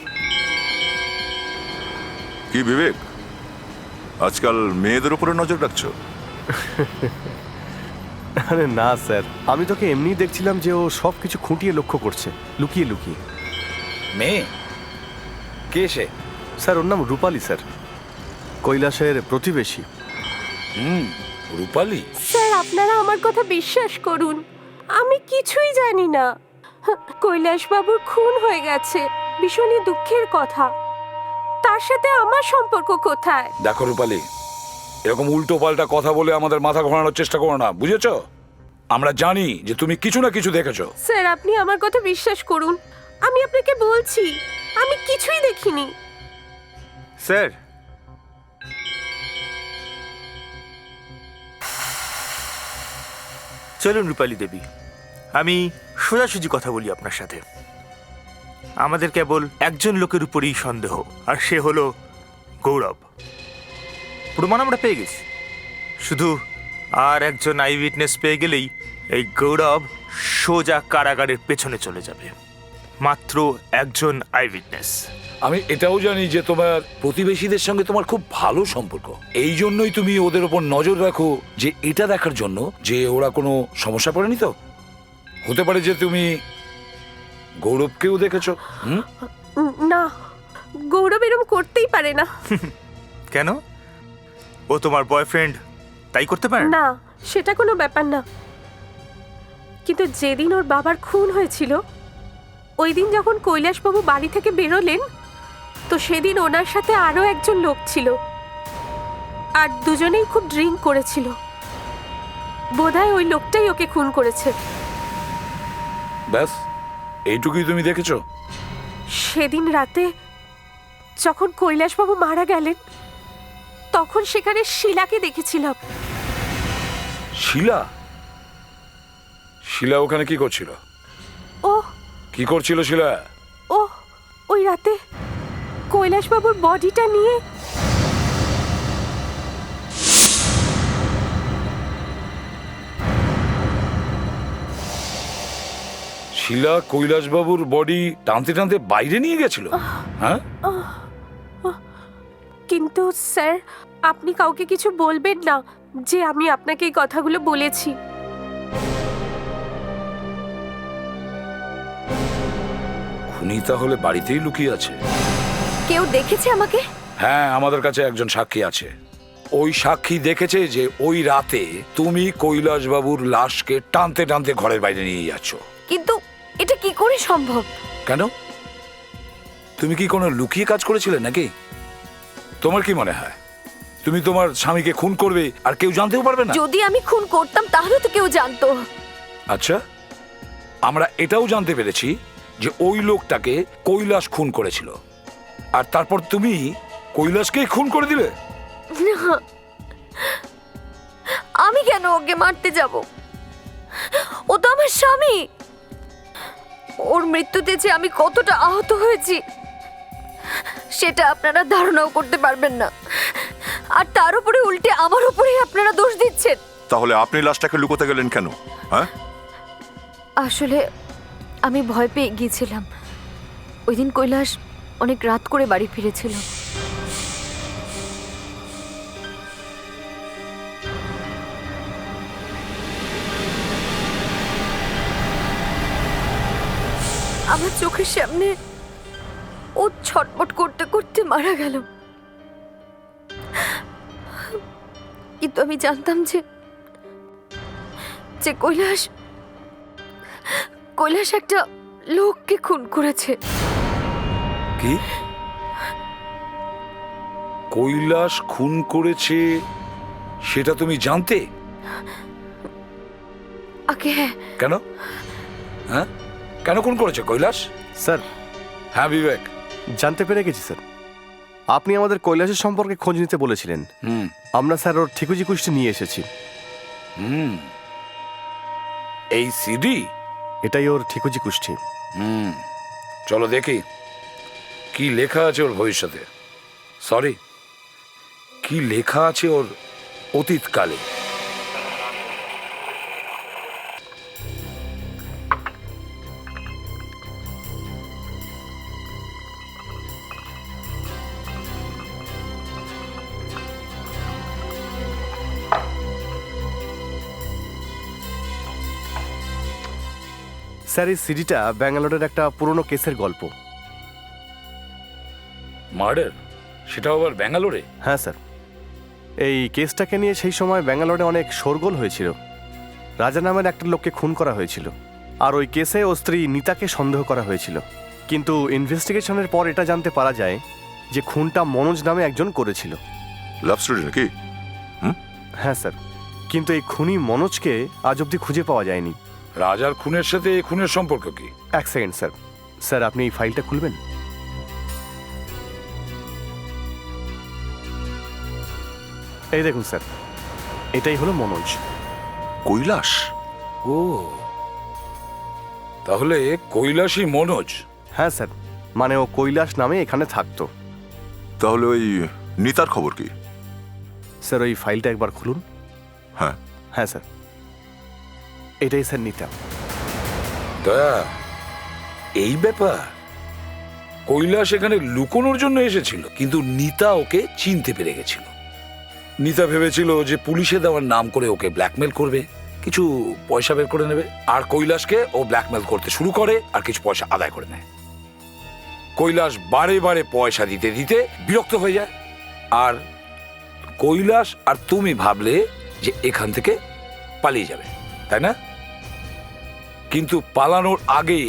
কি বিবেক, আজকাল মেয়েদের উপরে নজর রাখছো? আরে না স্যার, আমি তোকে এমনি দেখছিলাম যে ও সব কিছু খুঁটিয়ে লক্ষ্য করছে, লুকিয়ে লুকিয়ে। মেয়ে? কে সে? স্যার, ওর নাম রূপালী স্যার, কৈলাসের প্রতিবেশী। রূপালী? স্যার, আপনারা আমার কথা বিশ্বাস করুন, আমি কিছুই জানি না। কৈলাসবাবুর খুন হয়ে গেছে, ভীষণই দুঃখের কথা। তার সাথে আমার সম্পর্ক কোথায়? দেখো রূপালী, এরকম উল্টো পাল্টা কথা বলে আমাদের মাথা ঘোরানোর চেষ্টা করো না, বুঝেছো? আমরা জানি যে তুমি কিছু না কিছু দেখেছো। স্যার, আপনি আমার কথা বিশ্বাস করুন, আমি আপনাকে বলছি আমি কিছুই দেখিনি। স্যার, চলুন রূপালী দেবী, আমি সোজাসুজি কথা বলি আপনার সাথে। আমাদের কেবল একজন লোকের উপরেই সন্দেহ, আর সে হলো গৌরব। প্রমাণ আমরা পেয়ে গেছি, শুধু আর একজন আই উইটনেস পেয়ে গেলেই এই গৌরব সোজা কারাগারের পেছনে চলে যাবে। মাত্র একজন আই উইটনেস। আমি এটাও জানি যে তোমার প্রতিবেশীদের সঙ্গে তোমার খুব ভালো সম্পর্ক, এই জন্যই তুমি ওদের ওপর নজর রাখো, যে এটা দেখার জন্য যে ওরা কোনো সমস্যা পড়েনি তো। হতে পারে যে তুমি গৌরবকেও দেখেছো। না, গৌরব এরকম করতেই পারে না। কেন? ও তোমার বয়ফ্রেন্ড, তাই করতে পারে না, সেটা কোনো ব্যাপার না। কিন্তু যেদিন ওর বাবার খুন হয়েছিল, ওই দিন যখন কৈলাসবাবু বাড়ি থেকে বেরোলেন, তো সেদিন ওনার সাথে আরো একজন লোক ছিল, আর দুজনেই খুব ড্রিঙ্ক করেছিল। বোধহয় ওই লোকটাই ওকে খুন করেছে। ব্যাস এইটুকুই তুমি দেখেছো? সেদিন রাতে যখন কৈলাসবাবু মারা গেলেন, তখন সেখানে শিলাকে দেখেছিলাম। শিলা? শিলা ওখানে কি করছিল? ও কি করছিল শিলা? ও ওই রাতে কৈলাসবাবুর বডিটা নিয়ে শিলা কৈলাসবাবুর বডি টানতে টানতে বাইরে নিয়ে গেছিল? হ্যাঁ, কিন্তু স্যার, আপনি কাউকে কিছু বলবেন না যে আমি আপনাকে এই কথাগুলো বলেছি। খুনি তাহলে বাড়িতেই লুকিয়ে আছে। কেউ দেখেছে আমাকে? হ্যাঁ, আমাদের কাছে একজন সাক্ষী আছে। ওই সাক্ষী দেখেছে যে ওই রাতে তুমি কৈলাসবাবুর লাশকে টানতে টানতে ঘরের বাইরে নিয়ে যাচ্ছ। কিন্তু এটা কি করে সম্ভব? কেন? তুমি কি কোনো লুকিয়ে কাজ করেছিলে নাকি? তোমার কি মনে হয় তুমি তোমার স্বামীকে খুন করবে আর কেউ জানতেও পারবে না? যদি আমি খুন করতাম তাহলে তো কেউ জানতো। আচ্ছা, আমরা এটাও জানতে পেরেছি যে ওই লোকটাকে কৈলাস খুন করেছিল, আর তারপর তুমি কৈলাসকেই খুন করে দিলে। না, আমি কেন ওকে মারতে যাব? ও তো আমার স্বামী। ওর মৃত্যুতে যে আমি কতটা আহত হয়েছি সেটা আপনারা ধারণাও করতে পারবেন না, আর তার উপরে উল্টে আমার উপরেই আপনারা দোষ দিচ্ছেন। তাহলে আপনি লাশটাকে লুকোতে গেলেন কেন? হ্যাঁ, আসলে আমি ভয় পেয়ে গিয়েছিলাম। ওই দিন কৈলাস অনেক রাত করে বাড়ি ফিরেছিল। আমার চোখের সামনে ও ছটপট করতে করতে মারা গেল। কিন্তু আমি জানতাম যে কৈলাস একটা লোককে খুন করেছে। কি? কৈলাস খুন করেছে সেটা তুমি জানতে? আগে হ্যাঁ। কেন? হ্যাঁ, কেন খুন করেছে কৈলাস? স্যার, হ্যাঁ বিবেক, জানতে পেরে গেছি স্যার। আপনি আমাদের কৈলাসের সম্পর্কে খোঁজ নিতে বলেছিলেন। আমরা স্যার ওর ঠিকুজি কুষ্টি নিয়ে এসেছি। এই সিডি? এটাই ওর ঠিকুজি কুষ্টি। চলো দেখি কি লেখা আছে ওর ভবিষ্যতে। সরি, কি লেখা আছে ওর অতীতকালে। স্যার, এই সিডিটা ব্যাঙ্গালোরের একটা পুরনো কেসের গল্প। মার্ডার? সেটা আবার ব্যাঙ্গালোরে? হ্যাঁ স্যার, এই কেসটাকে নিয়ে সেই সময় ব্যাঙ্গালোরে অনেক শোরগোল হয়েছিল। রাজা নামের একটা লোককে খুন করা হয়েছিল, আর ওই কেসে ও স্ত্রী নিতাকে সন্দেহ করা হয়েছিল। কিন্তু ইনভেস্টিগেশনের পর এটা জানতে পারা যায় যে খুনটা মনোজ নামে একজন করেছিল। লাভ স্টোরি নাকি? হ্যাঁ স্যার, কিন্তু এই খুনি মনোজকে আজ অবধি খুঁজে পাওয়া যায়নি। রাজার খুনের সাথে এই খুনের সম্পর্ক কি? এক সেকেন্ড স্যার, স্যার আপনি এই ফাইলটা খুলবেন? এই দেখুন স্যার, এটাই হলো মনোজ। কৈলাস? ও, তাহলে কৈলাসই মনোজ? হ্যাঁ স্যার, মানে ও কৈলাস নামে এখানে থাকতো। তাহলে ওই নিতার খবর কি? স্যার ওই ফাইলটা একবার খুলুন। হ্যাঁ। হ্যাঁ স্যার, এটাই স্যার নিতা। দয়া, এই ব্যাপার। কৈলাস এখানে লুকোনোর জন্য এসেছিল, কিন্তু নিতা ওকে চিনতে পেরে গেছিল। নিতা ভেবেছিল যে পুলিশে দেওয়ার নাম করে ওকে ব্ল্যাকমেল করবে, কিছু পয়সা বের করে নেবে, আর কৈলাসকে ও ব্ল্যাকমেল করতে শুরু করে আর কিছু পয়সা আদায় করে নেয়। কৈলাস বারে বারে পয়সা দিতে দিতে বিরক্ত হয়ে যায়, আর কৈলাস আর তুমি ভাবলে যে এখান থেকে পালিয়ে যাবে, তাই না? কিন্তু পালানোর আগে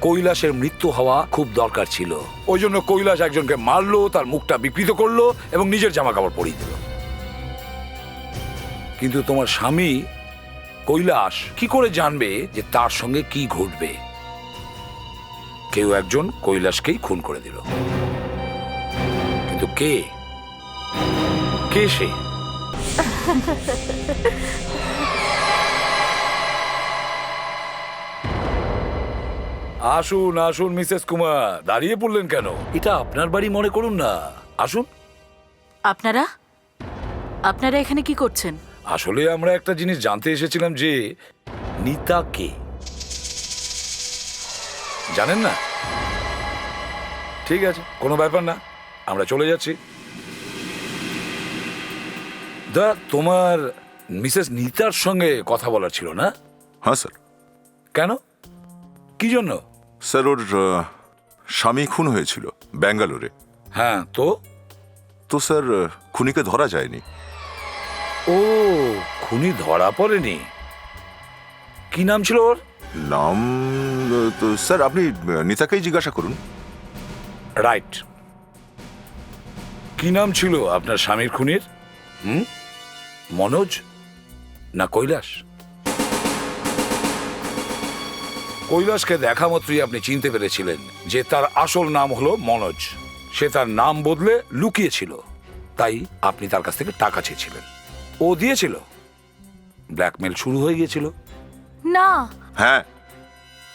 কৈলাসের মৃত্যু হওয়া খুব দরকার ছিল। ওই জন্য কৈলাস একজনকে মারলো, তার মুখটা বিকৃত করলো এবং নিজের জামা কাপড় পরিয়ে দিল। কিন্তু তোমার স্বামী কৈলাস কি করে জানবে যে তার সঙ্গে কি ঘটবে? কেউ একজন কৈলাসকেই খুন করে দিল। কিন্তু কে? কে সে? আসুন আসুন মিসেস কুমার, দাঁড়িয়ে পড়লেন কেন? এটা আপনার বাড়ি মনে করুন না, আসুন। আপনারা আপনারা এখানে কি করছেন? আসলে আমরা একটা জিনিস জানতে এসেছিলাম যে নিতা কে। জানেন না? ঠিক আছে, কোনো ব্যাপার না, আমরা চলে যাচ্ছি। দা, তোমার মিসেস নিতার সঙ্গে কথা বলার ছিল না? হ্যাঁ স্যার। কেন? কি জন্য? স্যার ওর স্বামী খুন হয়েছিল ব্যাঙ্গালোরে। হ্যাঁ, তো স্যার খুনিকে ধরা যায়নি। ও, খুনি ধরা পড়েনি? কি নাম ছিল ওর? নাম তো স্যার আপনি নিতাকেই জিজ্ঞাসা করুন। রাইট। কি নাম ছিল আপনার স্বামীর খুনির? মনোজ না কৈলাস? কৈলাসকে দেখা মাত্রই আপনি চিনতে পেরেছিলেন যে তার আসল নাম হলো মনোজ। সে তার নাম বদলে লুকিয়েছিল, তাই আপনি তার কাছ থেকে টাকা চেয়েছিলেন। ও দিয়েছিল, ব্ল্যাকমেল শুরু হয়ে গিয়েছিল। না। হ্যাঁ,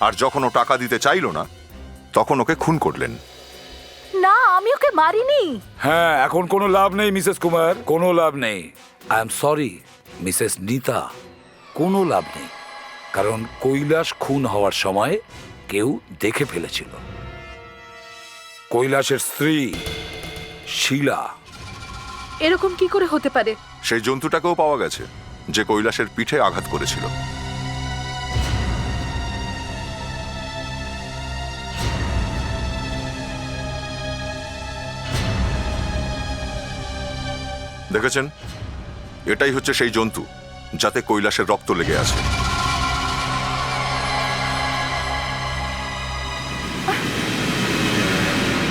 আর যখন ও টাকা দিতে চাইলো না তখন ওকে খুন করলেন। না, আমি ওকে মারিনি। হ্যাঁ, এখন কোনো লাভ নেই মিসেস কুমার, কোনো লাভ নেই। আই এম সরি মিসেস নিতা, কোনো লাভ নেই, কারণ কৈলাস খুন হওয়ার সময় কেউ দেখে ফেলেছিল। কৈলাসের স্ত্রী শিলা। এরকম কি করে হতে পারে? সেই জন্তুটাকেও পাওয়া গেছে যে কৈলাসের পিঠে আঘাত করেছিল। দেখেছেন, এটাই হচ্ছে সেই জন্তু যাতে কৈলাসের রক্ত লেগে আছে।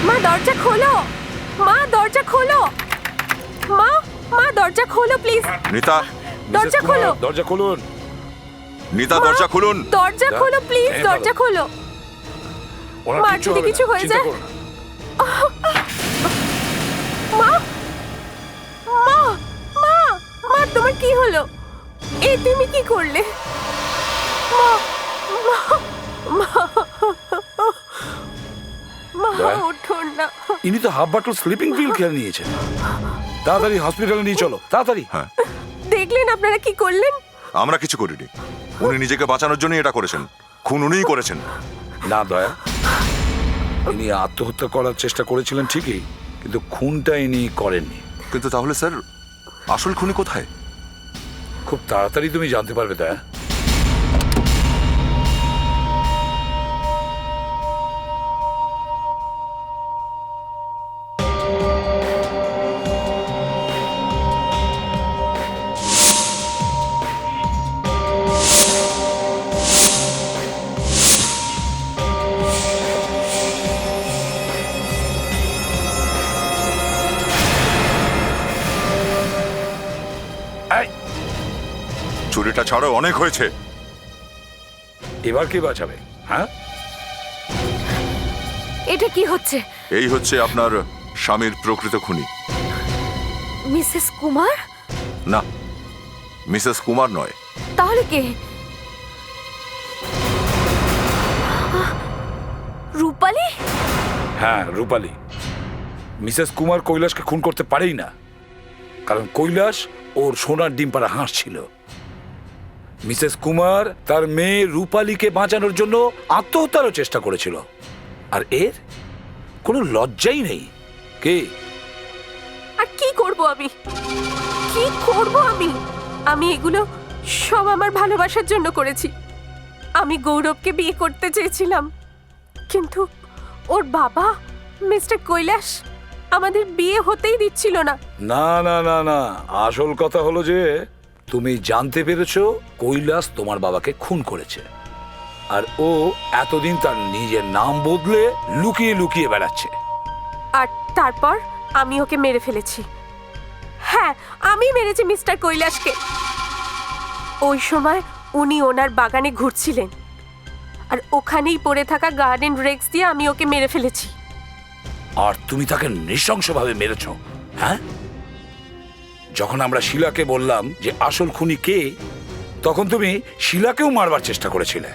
মা দরজা খোলো, মা দরজা খোলো, মা মা দরজা খোলো প্লিজ। নিতা, দরজা খোলো, দরজা খুলুন। নিতা দরজা খুলুন। দরজা খোলো প্লিজ, দরজা খোলো। মার যদি কিছু হয়ে যায়। মা মা মা মা তোমার কি হলো? এই তুমি কি করলে? মা মা মা মা উঠুন না। ইনি তো হাফ বাটল স্লিপিং পিল খেয়ে নিয়েছেন। তাড়াতাড়ি হসপিটালে নিয়ে চলো, তাড়াতাড়ি। হ্যাঁ, দেখলেন আপনারা কি করলেন? আমরা কিছু করিনি, উনি নিজেকে বাঁচানোর জন্য এটা করেছেন। খুন উনিই করেছেন। না দয়া, ইনি আত্মহত্যা করার চেষ্টা করেছিলেন ঠিকই, কিন্তু খুনটা ইনি করেননি। কিন্তু তাহলে স্যার আসল খুনি কোথায়? খুব তাড়াতাড়ি তুমি জানতে পারবে দয়া। চুরিটা ছাড়ো, অনেক হয়েছে। এবার কে বাঁচাবে? হ্যাঁ, এটা কি হচ্ছে? এই হচ্ছে আপনার স্বামীর প্রকৃত খুনি। মিসেস কুমার? না, মিসেস কুমার নয়। তাহলে কে? রূপালী? হ্যাঁ, রূপালী। মিসেস কুমার কৈলাসকে খুন করতে পারেই না, কারণ কৈলাস ওর সোনার ডিম পাড়া হাঁস ছিল। মিসেস কুমার তার মেয়ে রূপালীকে বাঁচানোর জন্য আত্মহত্যারও চেষ্টা করেছিল, আর এর কোনো লজ্জাই নেই। কে? আর কি করব আমি? কি করব আমি? আমি এগুলো সব আমার ভালোবাসার জন্য করেছি। আমি গৌরবকে বিয়ে করতে চেয়েছিলাম, কিন্তু ওর বাবা মিস্টার কৈলাস আমাদের বিয়ে হতেই দিচ্ছিল না। না না না না, আসল কথা হলো যে তুমি জানতে পেরেছো কৈলাস তোমার বাবাকে খুন করেছে, আর ও এতদিন তার নিজের নাম বদলে লুকিয়ে লুকিয়ে বেড়াচ্ছে। আর তারপর আমি ওকে মেরে ফেলেছি। হ্যাঁ, আমি মেরেছি মিস্টার কৈলাসকে। ওই সময় উনি ওনার বাগানে ঘুরছিলেন, আর ওখানেই পড়ে থাকা গার্ডেন রেক্স দিয়ে আমি ওকে মেরে ফেলেছি। আর তুমি তাকে নৃশংসভাবে মেরেছো, হ্যাঁ? যখন আমরা শিলাকে বললাম যে আসল খুনি কে, তখন তুমি শিলাকেও মারবার চেষ্টা করেছিলে।